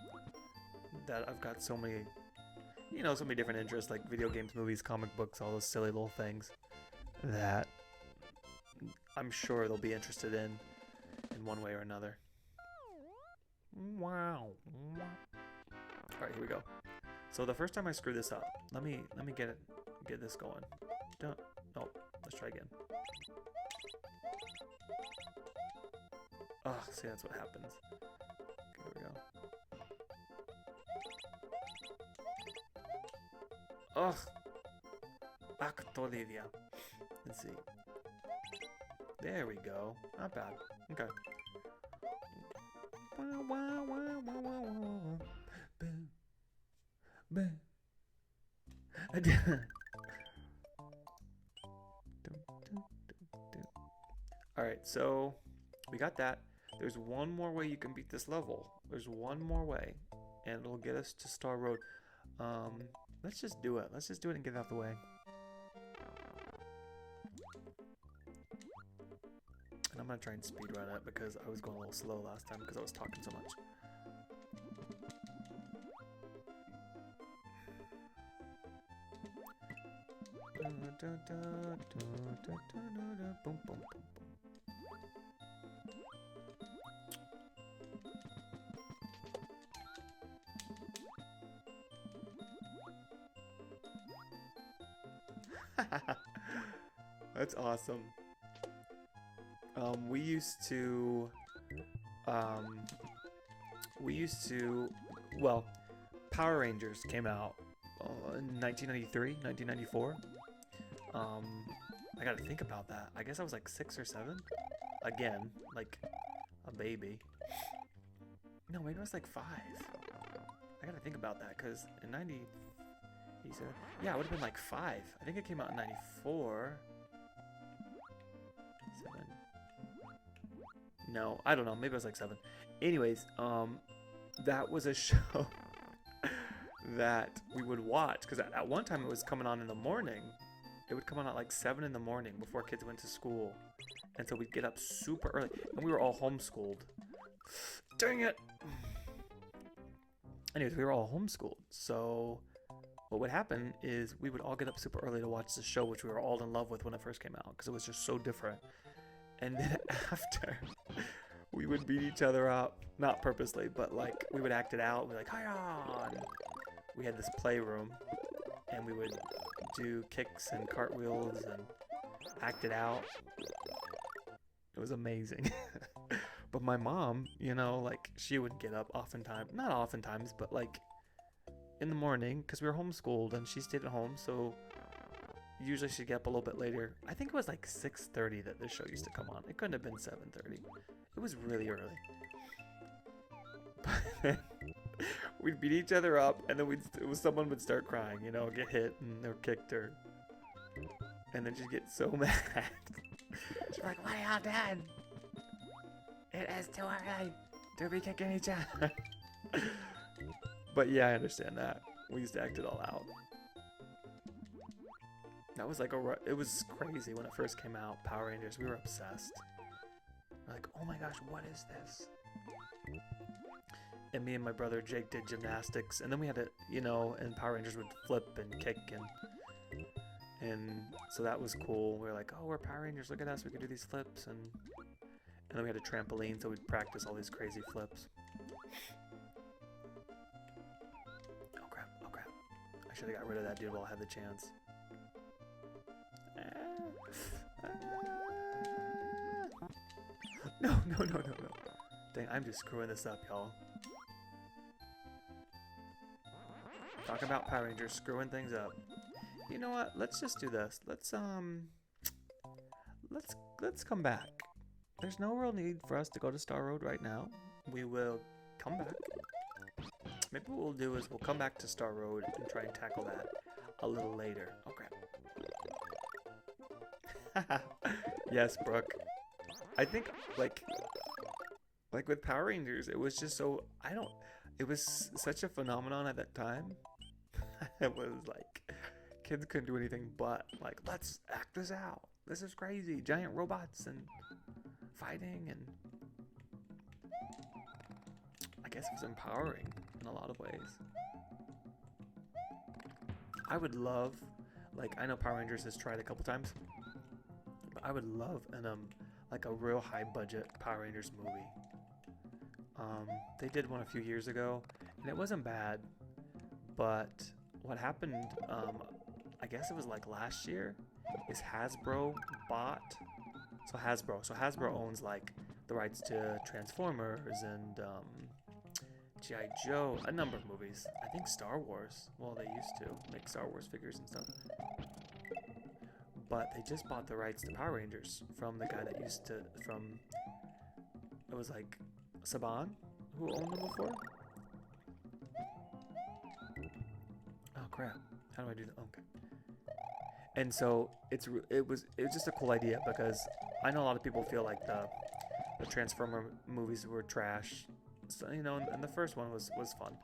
that I've got so many, you know, so many different interests like video games, movies, comic books, all those silly little things that I'm sure they'll be interested in one way or another. Wow. All right, here we go. So the first time I screw this up, let me get this going. Don't. Oh, let's try again. Oh, see, that's what happens. Okay, here we go. Ugh. Actolivia. Let's see. There we go. Not bad. Okay. Alright, so we got that. There's one more way you can beat this level. There's one more way, and it'll get us to Star Road. Let's just do it. Let's just do it and get it out of the way. And I'm gonna try and speedrun it because I was going a little slow last time because I was talking so much. That's awesome. We used to, well, Power Rangers came out in 1993, 1994. I gotta think about that. I guess I was like 6 or 7. Again, like a baby. No, maybe I was like 5. I gotta think about that, because in 90, he said, yeah, I would have been like 5. I think it came out in 94. 7. No, I don't know. Maybe I was like 7. Anyways, that was a show that we would watch, because at one time it was coming on in the morning. It would come on at like 7 in the morning before kids went to school. And so we'd get up super early. And we were all homeschooled. Dang it! Anyways, we were all homeschooled. So what would happen is we would all get up super early to watch the show, which we were all in love with when it first came out, because it was just so different. And then after, we would beat each other up. Not purposely, but like we would act it out. We'd be like, hi on! We had this playroom. And we would do kicks and cartwheels and act it out. It was amazing. But my mom, you know, like, she would get up oftentimes, not oftentimes, but like in the morning, because we were homeschooled and she stayed at home, so usually she'd get up a little bit later. I think it was like 6:30 that this show used to come on. It couldn't have been 7:30. It was really early. But then we'd beat each other up, and then someone would start crying, you know, get hit or kicked her. And then she'd get so mad. She'd be like, what are y'all done? It is too early to be kicking each other. But yeah, I understand that. We used to act it all out. That was like it was crazy when it first came out, Power Rangers. We were obsessed. We're like, oh my gosh, what is this? And me and my brother Jake did gymnastics, and then we had to, you know, and Power Rangers would flip and kick, and so that was cool. We were like, oh, we're Power Rangers, look at us, we can do these flips, and then we had a trampoline, so we'd practice all these crazy flips. Oh crap, oh crap. I should have got rid of that dude while I had the chance. No. Dang, I'm just screwing this up, y'all. Talk about Power Rangers screwing things up. You know what? Let's just do this. Let's come back. There's no real need for us to go to Star Road right now. We will come back. Maybe what we'll do is we'll come back to Star Road and try and tackle that a little later. Oh crap. Yes, Brooke. I think like with Power Rangers, it was just so it was such a phenomenon at that time. It was like kids couldn't do anything but like, let's act this out. This is crazy. Giant robots and fighting, and I guess it was empowering in a lot of ways. I would love, like, I know Power Rangers has tried a couple times, but I would love like a real high budget Power Rangers movie. They did one a few years ago, and it wasn't bad, but what happened, I guess it was like last year, is Hasbro bought, so Hasbro owns like the rights to Transformers and G.I. Joe, a number of movies. I think Star Wars, well, they used to make Star Wars figures and stuff. But they just bought the rights to Power Rangers from the guy that used to, it was like Saban, who owned them before? Oh crap, how do I do that? Okay. And so it was just a cool idea, because I know a lot of people feel like the Transformer movies were trash. So, you know, and the first one was fun.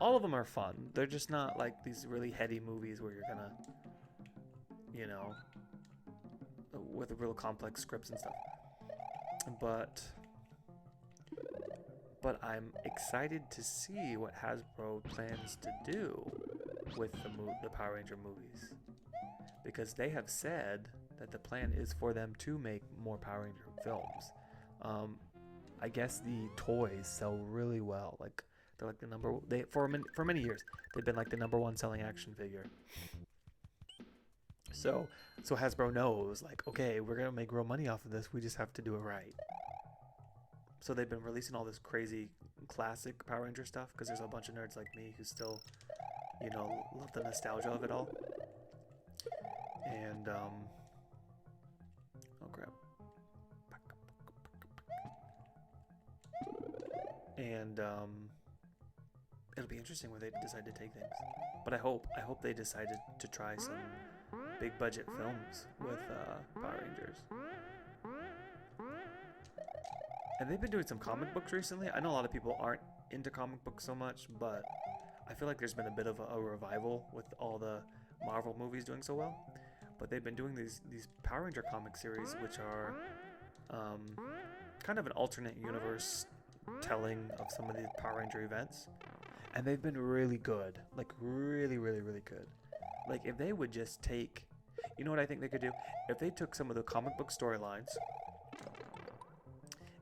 All of them are fun. They're just not like these really heady movies where you're gonna, you know, with real complex scripts and stuff. But I'm excited to see what Hasbro plans to do with the Power Ranger movies, because they have said that the plan is for them to make more Power Ranger films. I guess the toys sell really well. Like, they're like for many years they've been like the #1 selling action figure. So Hasbro knows, like, okay, we're gonna make real money off of this. We just have to do it right. So they've been releasing all this crazy classic Power Ranger stuff, because there's a bunch of nerds like me who still, you know, love the nostalgia of it all. And oh crap. And it'll be interesting where they decide to take things. But I hope they decided to try some big budget films with Power Rangers. And they've been doing some comic books recently. I know a lot of people aren't into comic books so much, but I feel like there's been a bit of a revival with all the Marvel movies doing so well. But they've been doing these Power Ranger comic series, which are kind of an alternate universe telling of some of the Power Ranger events. And they've been really good. Like, really, really, really good. Like, if they would just take... You know what I think they could do? If they took some of the comic book storylines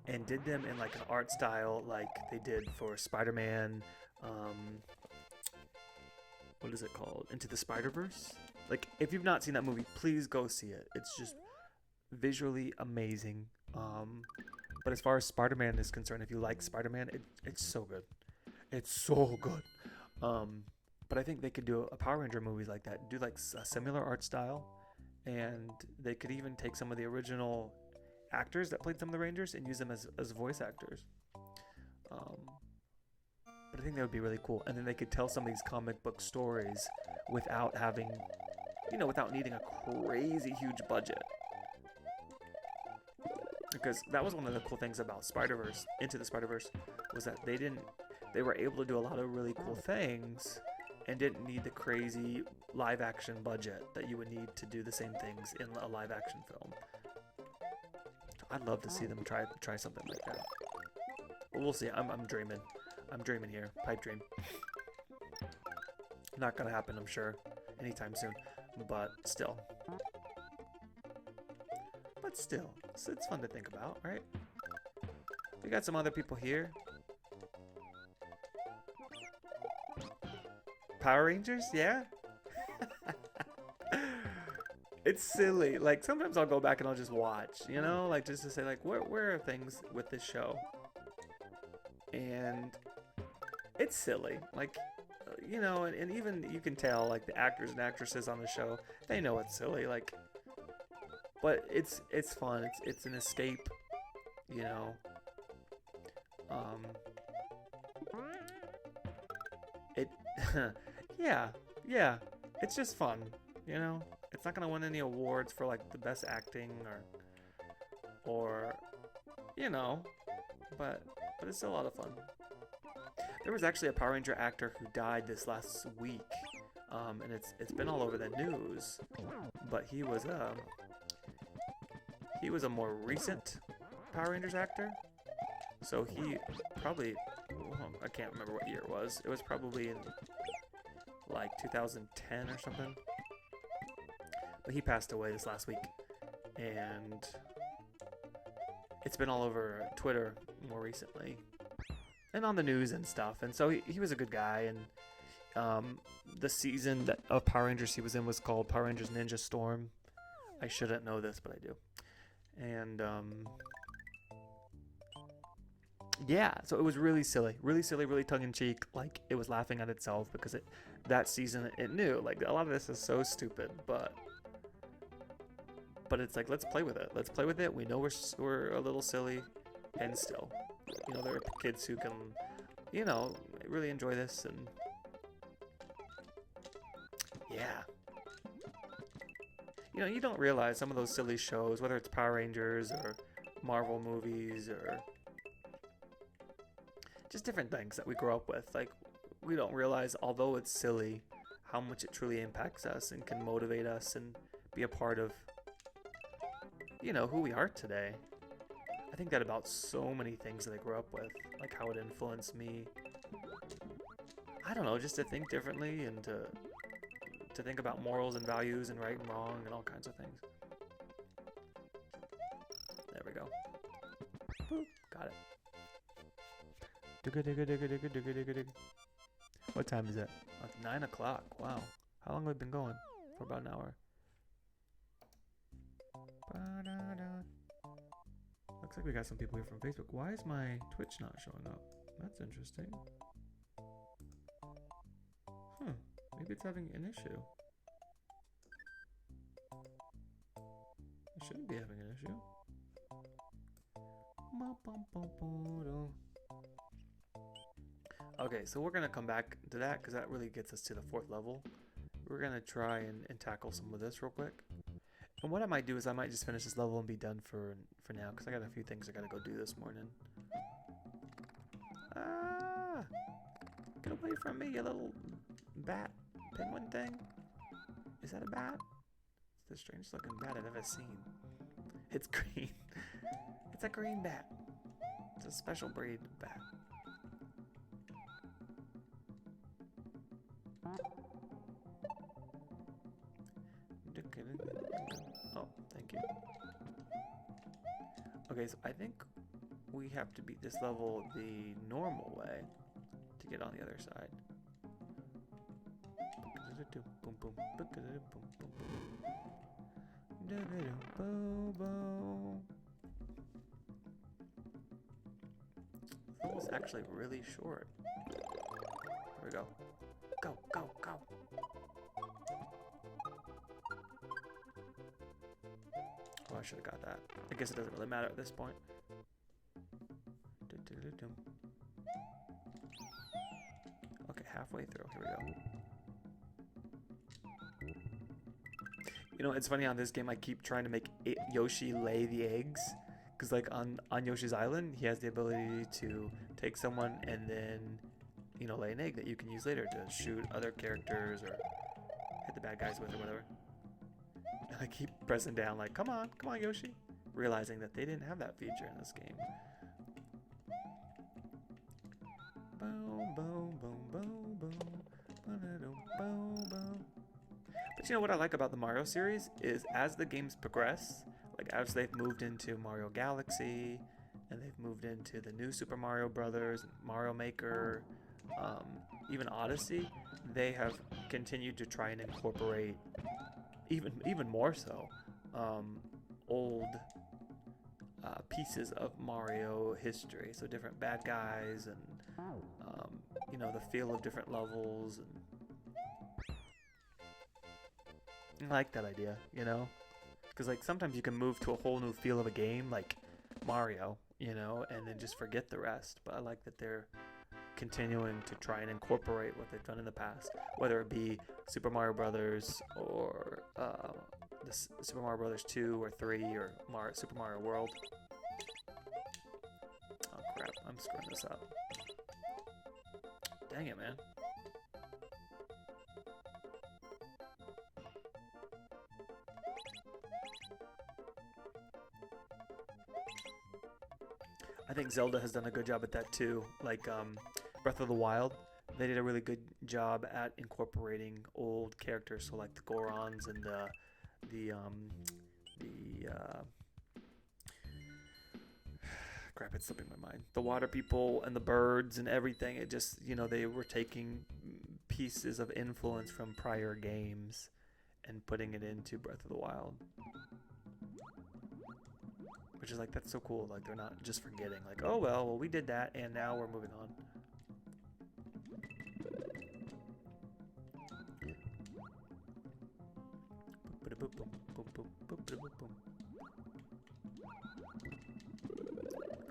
and did them in like an art style like they did for Spider-Man, what is it called? Into the Spider-Verse? Like, if you've not seen that movie, please go see it. It's just visually amazing. But as far as Spider-Man is concerned, if you like Spider-Man, it's so good. It's so good. But I think they could do a Power Ranger movie like that. Do like a similar art style. And they could even take some of the original actors that played some of the Rangers and use them as voice actors. But I think that would be really cool. And then they could tell some of these comic book stories without having, you know, without needing a crazy huge budget. Because that was one of the cool things about Spider-Verse, Into the Spider-Verse, was that they were able to do a lot of really cool things and didn't need the crazy live action budget that you would need to do the same things in a live action film. I'd love to see them try something like that. But we'll see. I'm dreaming. I'm dreaming here. Pipe dream. Not gonna happen, I'm sure, anytime soon. But still. So it's fun to think about, right? We got some other people here. Power Rangers, yeah? It's silly. Like, sometimes I'll go back and I'll just watch, you know? Like, just to say, like, where are things with this show? And it's silly. Like, you know, and even you can tell, like, the actors and actresses on the show, they know it's silly. Like, but it's fun. It's an escape, you know? Yeah, it's just fun, you know? It's not gonna win any awards for like the best acting or you know, but it's still a lot of fun. There was actually a Power Ranger actor who died this last week, and it's been all over the news. But he was he was a more recent Power Rangers actor. So he probably, well, I can't remember what year it was. It was probably in like 2010 or something. But he passed away this last week. And it's been all over Twitter more recently. And on the news and stuff. And so he was a good guy. And the season of Power Rangers he was in was called Power Rangers Ninja Storm. I shouldn't know this, but I do. And yeah, so it was really silly, really tongue-in-cheek. Like, it was laughing at itself because that season it knew, like, a lot of this is so stupid, but it's like, let's play with it. We know we're a little silly, and still, you know, there are kids who can, you know, really enjoy this. And yeah, you know, you don't realize some of those silly shows, whether it's Power Rangers or Marvel movies or just different things that we grow up with. Like, we don't realize, although it's silly, how much it truly impacts us and can motivate us and be a part of, you know, who we are today. I think that about so many things that I grew up with, like how it influenced me. I don't know, just to think differently and to think about morals and values and right and wrong and all kinds of things. There we go. Boop, got it. What time is it? Oh, it's 9 o'clock. Wow. How long have we been going? For about an hour. Looks like we got some people here from Facebook. Why is my Twitch not showing up? That's interesting. Huh. Maybe it's having an issue. It shouldn't be having an issue. Okay, so we're going to come back to that because that really gets us to the 4th level. We're going to try and tackle some of this real quick. And what I might do is I might just finish this level and be done for now because I got a few things I got to go do this morning. Ah! Get away from me, you little bat penguin thing. Is that a bat? It's the strangest looking bat I've ever seen. It's green. It's a green bat. It's a special breed bat. Oh, thank you. Okay, so I think we have to beat this level the normal way to get on the other side. Boom, boom. This level's actually really short. Here we go. Go, go, go. Oh, I should have got that. I guess it doesn't really matter at this point. Okay, halfway through. Here we go. You know, it's funny on this game, I keep trying to make Yoshi lay the eggs. Because, like, on Yoshi's Island, he has the ability to take someone and then, you know, lay an egg that you can use later to shoot other characters or hit the bad guys with or whatever. And I keep pressing down like, come on, Yoshi. Realizing that they didn't have that feature in this game. Boom, boom, boom, boom, boom. But you know what I like about the Mario series is as the games progress, like as they've moved into Mario Galaxy, and they've moved into the new Super Mario Brothers, Mario Maker, even Odyssey, they have continued to try and incorporate even more so old pieces of Mario history. So different bad guys and you know, the feel of different levels. And I like that idea, you know, because like sometimes you can move to a whole new feel of a game like Mario, you know, and then just forget the rest. But I like that they're continuing to try and incorporate what they've done in the past, whether it be Super Mario Brothers or the Super Mario Brothers 2 or 3 or Super Mario World. Oh crap, I'm screwing this up. Dang it, man. I think Zelda has done a good job at that too. Like Breath of the Wild, they did a really good job at incorporating old characters, so like the Gorons and the crap, it's slipping my mind. The water people and the birds and everything. It just, they were taking pieces of influence from prior games and putting it into Breath of the Wild. Which is like, that's so cool. Like, they're not just forgetting. Like, oh, well, we did that, and now we're moving on.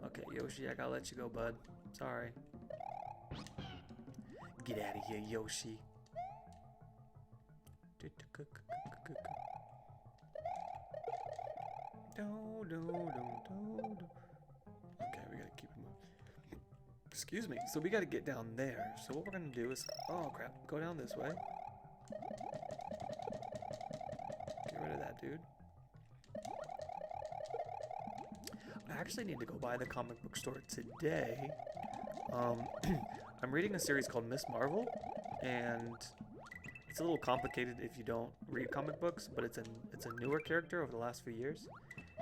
Okay, Yoshi, I gotta let you go, bud. Sorry. Get out of here, Yoshi. Okay, we gotta keep moving. Excuse me. So we gotta get down there. So what we're gonna do is, oh crap, go down this way. Get rid of that dude. I actually need to go by the comic book store today. I'm reading a series called Miss Marvel, and it's a little complicated if you don't read comic books, but it's a newer character over the last few years,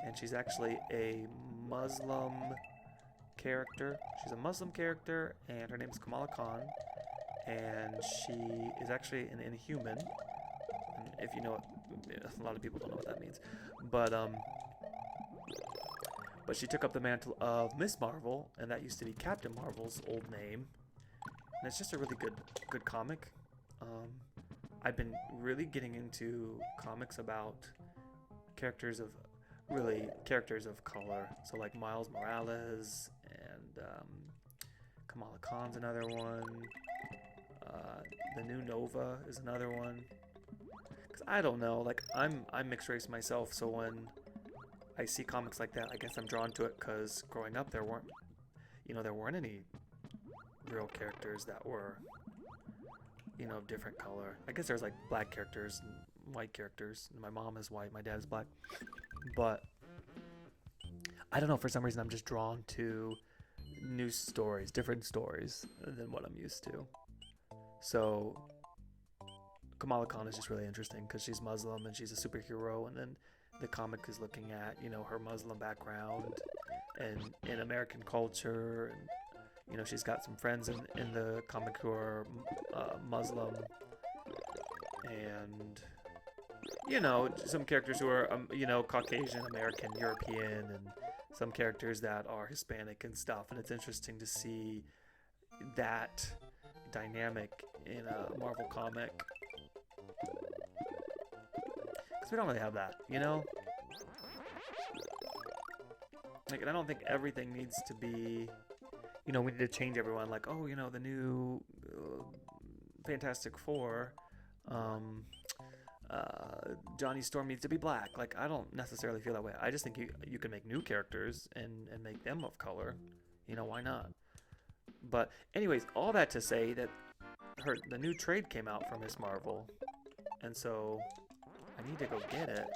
and she's actually a Muslim character. She's a Muslim character, and her name is Kamala Khan, and she is actually an Inhuman. And if you know it, a lot of people don't know what that means, but she took up the mantle of Miss Marvel, and that used to be Captain Marvel's old name. And it's just a really good comic. I've been really getting into comics about characters of color. So like Miles Morales and Kamala Khan's another one. The new Nova is another one. Cause I don't know, like I'm mixed race myself, so when I see comics like that, I guess I'm drawn to it because growing up there weren't any real characters that were, of different color. I guess there's like black characters and white characters. My mom is white, my dad is black. But I don't know, for some reason I'm just drawn to new stories, different stories than what I'm used to. So Kamala Khan is just really interesting because she's Muslim and she's a superhero, and then the comic is looking at, her Muslim background and in American culture, and she's got some friends in the comic who are Muslim, and some characters who are Caucasian, American, European, and some characters that are Hispanic and stuff. And it's interesting to see that dynamic in a Marvel comic, because we don't really have that, like, and I don't think everything needs to be, we need to change everyone, like, oh, the new Fantastic Four, Johnny Storm needs to be black. Like, I don't necessarily feel that way. I just think you can make new characters and make them of color. Why not? But anyways, all that to say that the new trade came out for Miss Marvel, and so I need to go get it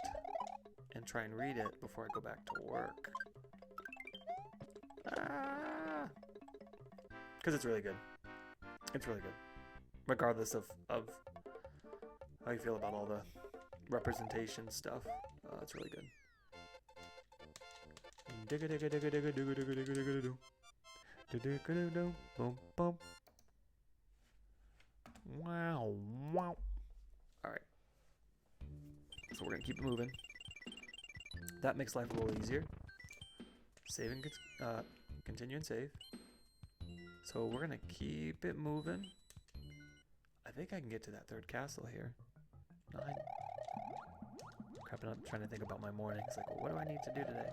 and try and read it before I go back to work. Because it's really good. It's really good. Regardless of how you feel about all the representation stuff. It's really good. Wow, wow. Alright. So we're going to keep moving. That makes life a little easier. Save and continue and save. So we're going to keep it moving. I think I can get to that third castle here. 9. Crap, I'm trying to think about my morning. It's like, well, what do I need to do today?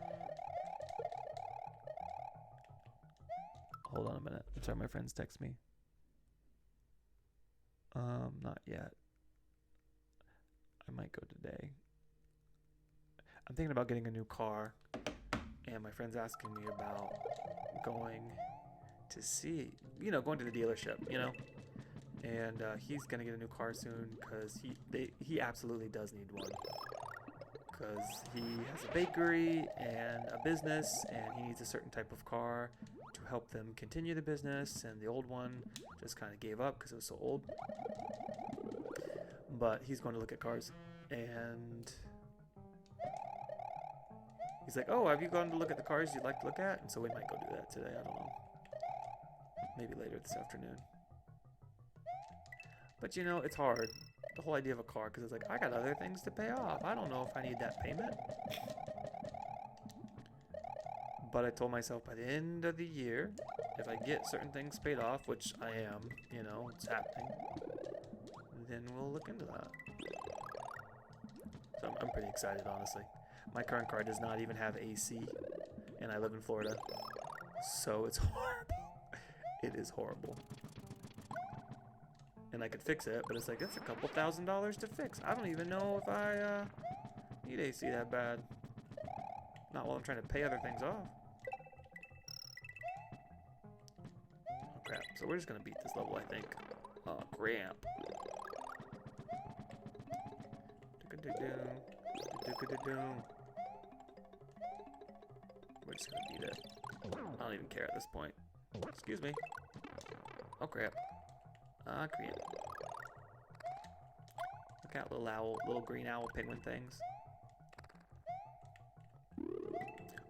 Hold on a minute. I'm sorry, my friends text me. Not yet. I might go today. I'm thinking about getting a new car, and my friend's asking me about going to see, going to the dealership, and he's gonna get a new car soon because he absolutely does need one, because he has a bakery and a business, and he needs a certain type of car to help them continue the business, and the old one just kind of gave up because it was so old. But he's going to look at cars, and he's like, oh, have you gone to look at the cars you'd like to look at? And so we might go do that today. I don't know. Maybe later this afternoon. But you know, it's hard. The whole idea of a car, because it's like, I got other things to pay off. I don't know if I need that payment. But I told myself by the end of the year, if I get certain things paid off, which I am, you know, it's happening, then we'll look into that. So I'm pretty excited, honestly. My current car does not even have AC, and I live in Florida. So it's horrible. It is horrible. And I could fix it, but it's like, it's a couple $1,000s to fix. I don't even know if I need AC that bad. Not while I'm trying to pay other things off. Oh crap, so we're just gonna beat this level, I think. Oh crap. We're just gonna beat it. I don't even care at this point. Excuse me. Oh crap. Ah, crap. Look out, little owl, little green owl penguin things.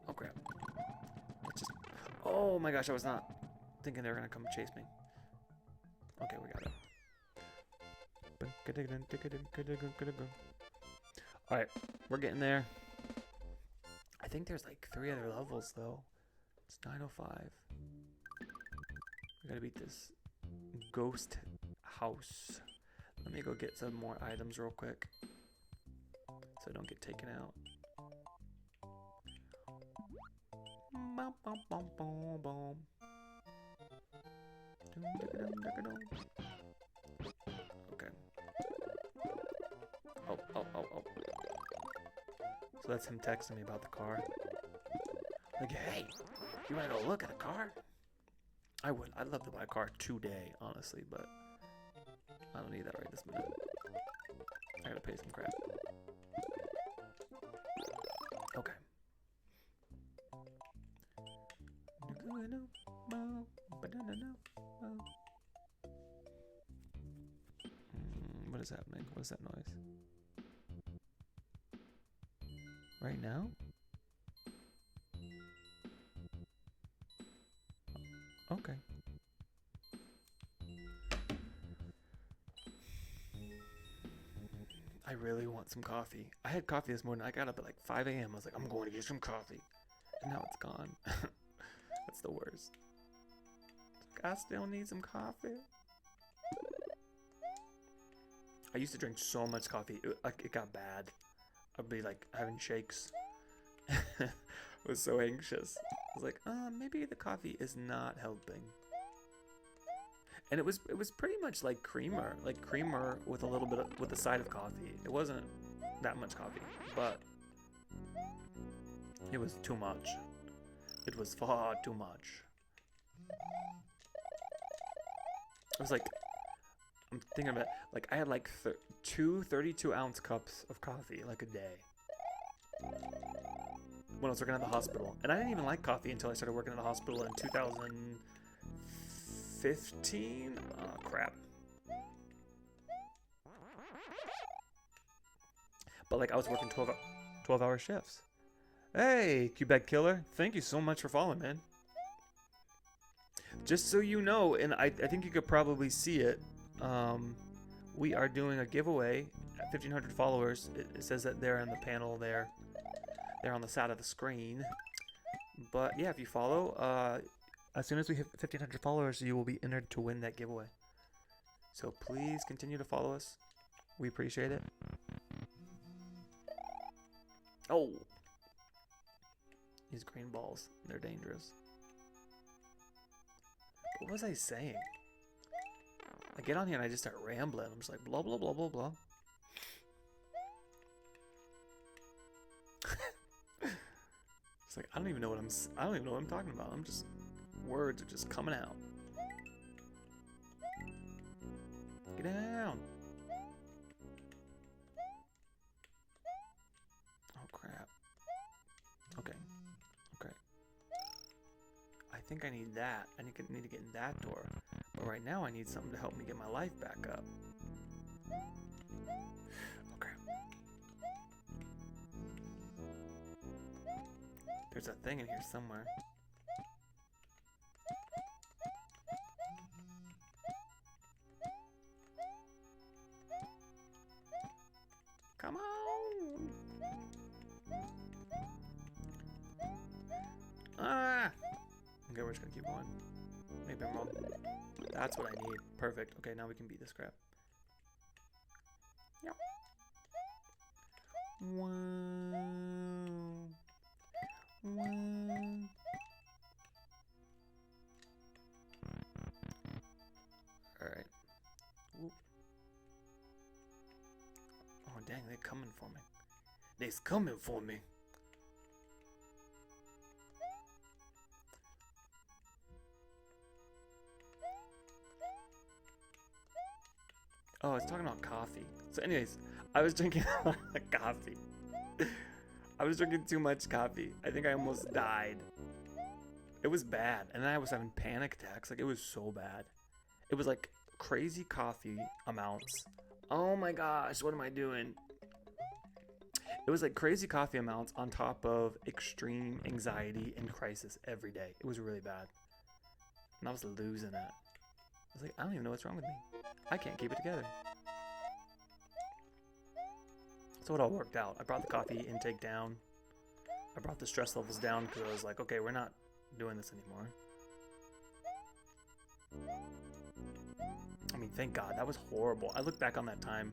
Oh crap. It's just, oh my gosh, I was not thinking they were gonna come chase me. Okay, we got it. Alright, we're getting there. I think there's like 3 other levels though. It's 9:05. We gotta beat this ghost house. Let me go get some more items real quick so I don't get taken out. Okay. Oh. So that's him texting me about the car. Like, hey, you wanna go look at the car? I would. I'd love to buy a car today, honestly, but I don't need that right this minute. I gotta pay some crap. Okay. What is happening? What is that noise? Right now? Okay. I really want some coffee. I had coffee this morning. I got up at like 5 a.m. I was like, I'm going to get some coffee. And now it's gone. That's the worst. I still need some coffee. I used to drink so much coffee. It got bad. I'd be like having shakes. I was so anxious. I was like, maybe the coffee is not helping. And it was pretty much like creamer with a little bit with a side of coffee. It wasn't that much coffee, but it was too much. It was far too much. It was like, I'm thinking about it, like I had like 2 32-ounce cups of coffee like a day when I was working at the hospital. And I didn't even like coffee until I started working at the hospital in 2015. Oh, crap. But like I was working 12-hour shifts. Hey, Quebec Killer. Thank you so much for following, man. Just so you know, and I think you could probably see it, we are doing a giveaway at 1,500 followers. It says that they're on the panel there. They're on the side of the screen. But yeah, if you follow, as soon as we hit 1,500 followers, you will be entered to win that giveaway. So please continue to follow us. We appreciate it. Oh! These green balls, they're dangerous. What was I saying? I get on here and I just start rambling. I'm just like blah blah blah blah blah. It's like I don't even know what I'm talking about. I'm just words are just coming out. Get down. think I need that. I need to get in that door. But right now I need something to help me get my life back up. Okay. There's a thing in here somewhere. Come on! Ah! Okay, we're just gonna keep going. Maybe I'm wrong. That's what I need. Perfect. Okay, now we can beat this crap. Yep. Wow. Wow. Alright. Oh, dang, they're coming for me. They's coming for me. Oh, it's talking about coffee. So anyways, I was drinking a lot of coffee. I was drinking too much coffee. I think I almost died. It was bad. And then I was having panic attacks. Like, it was so bad. It was like crazy coffee amounts. Oh my gosh, what am I doing? It was like crazy coffee amounts on top of extreme anxiety and crisis every day. It was really bad. And I was losing it. I was like, I don't even know what's wrong with me. I can't keep it together. So it all worked out. I brought the coffee intake down. I brought the stress levels down because I was like, okay, we're not doing this anymore. I mean, thank God. That was horrible. I look back on that time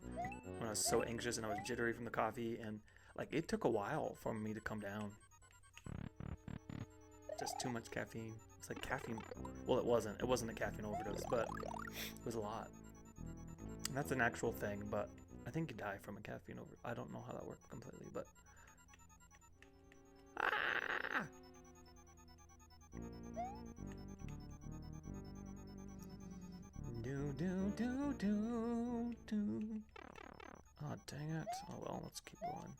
when I was so anxious and I was jittery from the coffee, and like it took a while for me to come down. Just too much caffeine. It's like caffeine. Well, it wasn't. It wasn't a caffeine overdose, but it was a lot. And that's an actual thing, but I think you die from a caffeine overdose. I don't know how that worked completely, but... Ah! Do. Oh, dang it. Oh, well, let's keep going.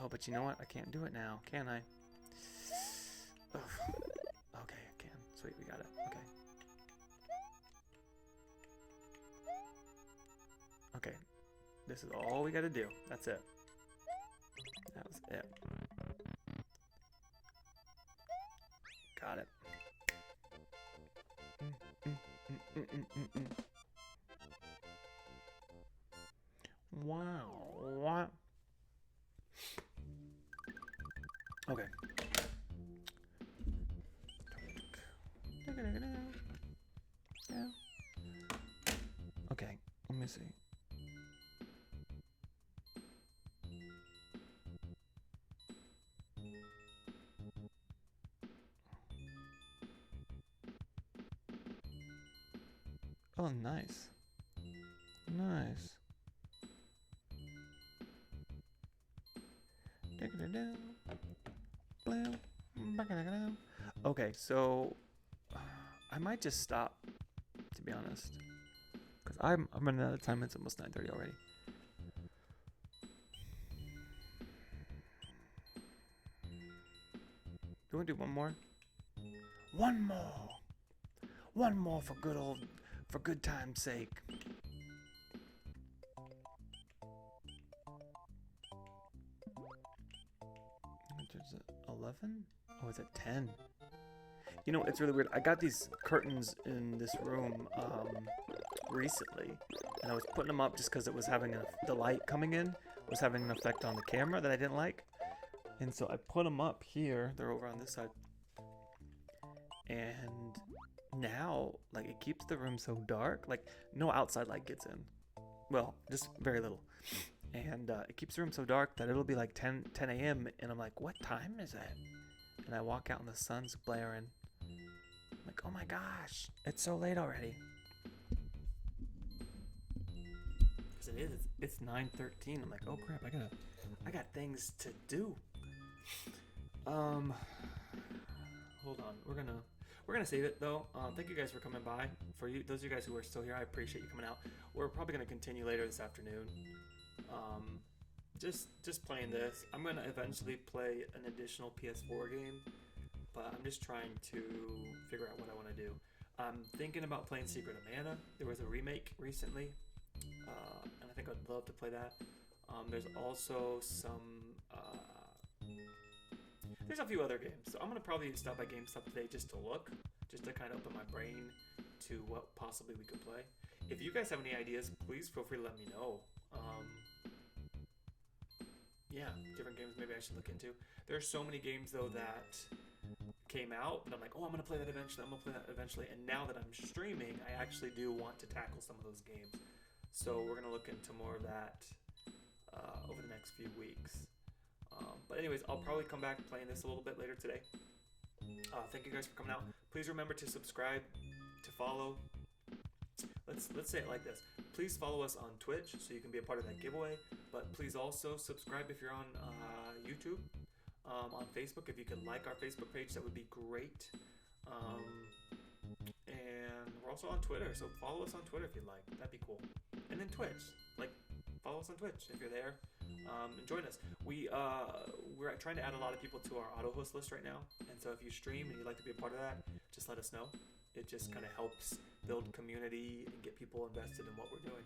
Oh, but you know what? I can't do it now, can I? Ugh. Okay, I can. Sweet, we got it. Okay. Okay. This is all we gotta do. That's it. That was it. Got it. Wow. What? Okay. Yeah. Okay, let me see. Oh, nice. Nice. Okay, so I might just stop, to be honest, because I'm running out of time. It's almost 9:30 already. Do you want to do one more? One more. One more for good time's sake. Is it 11? Oh, it's at 10. You know, it's really weird. I got these curtains in this room recently, and I was putting them up just because it was having the light coming in was having an effect on the camera that I didn't like, and so I put them up here. They're over on this side, and now like it keeps the room so dark. Like no outside light gets in. Well, just very little. And it keeps the room so dark that it'll be like 10 a.m. and I'm like, what time is it? And I walk out and the sun's blaring. I'm like, oh my gosh, it's so late already. Because it is. It's 9:13. I'm like, oh crap, I got things to do. Hold on. We're gonna save it though. Thank you guys for coming by. For you, those of you guys who are still here, I appreciate you coming out. We're probably gonna continue later this afternoon. Just playing this. I'm gonna eventually play an additional PS4 game. but I'm just trying to figure out what I want to do. I'm thinking about playing Secret of Mana. There was a remake recently, and I think I'd love to play that. There's also some. There's a few other games. So I'm gonna probably stop by GameStop today just to look, just to kind of open my brain to what possibly we could play. If you guys have any ideas, please feel free to let me know. Yeah, different games maybe I should look into. There are so many games though that came out that I'm like, oh, I'm gonna play that eventually. I'm gonna play that eventually. And now that I'm streaming, I actually do want to tackle some of those games. So we're gonna look into more of that over the next few weeks. But anyways, I'll probably come back playing this a little bit later today. Thank you guys for coming out. Please remember to subscribe, to follow. Let's say it like this. Please follow us on Twitch so you can be a part of that giveaway. But please also subscribe if you're on YouTube. On Facebook, if you could like our Facebook page, that would be great. And we're also on Twitter, so follow us on Twitter if you'd like. That'd be cool. And then Twitch, like follow us on Twitch if you're there. And join us. We're trying to add a lot of people to our auto host list right now, and so if you stream and you'd like to be a part of that, just let us know. It just kind of helps build community and get people invested in what we're doing.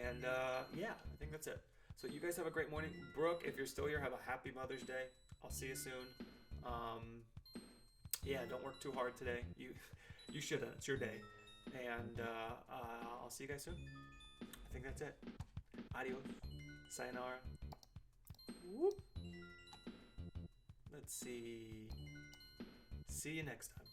And yeah, I think that's it. So you guys have a great morning. Brooke, if you're still here, have a happy Mother's Day. I'll see you soon. Yeah, don't work too hard today. You shouldn't. It's your day. And I'll see you guys soon. I think that's it. Adios. Sayonara. Whoop. Let's see. See you next time.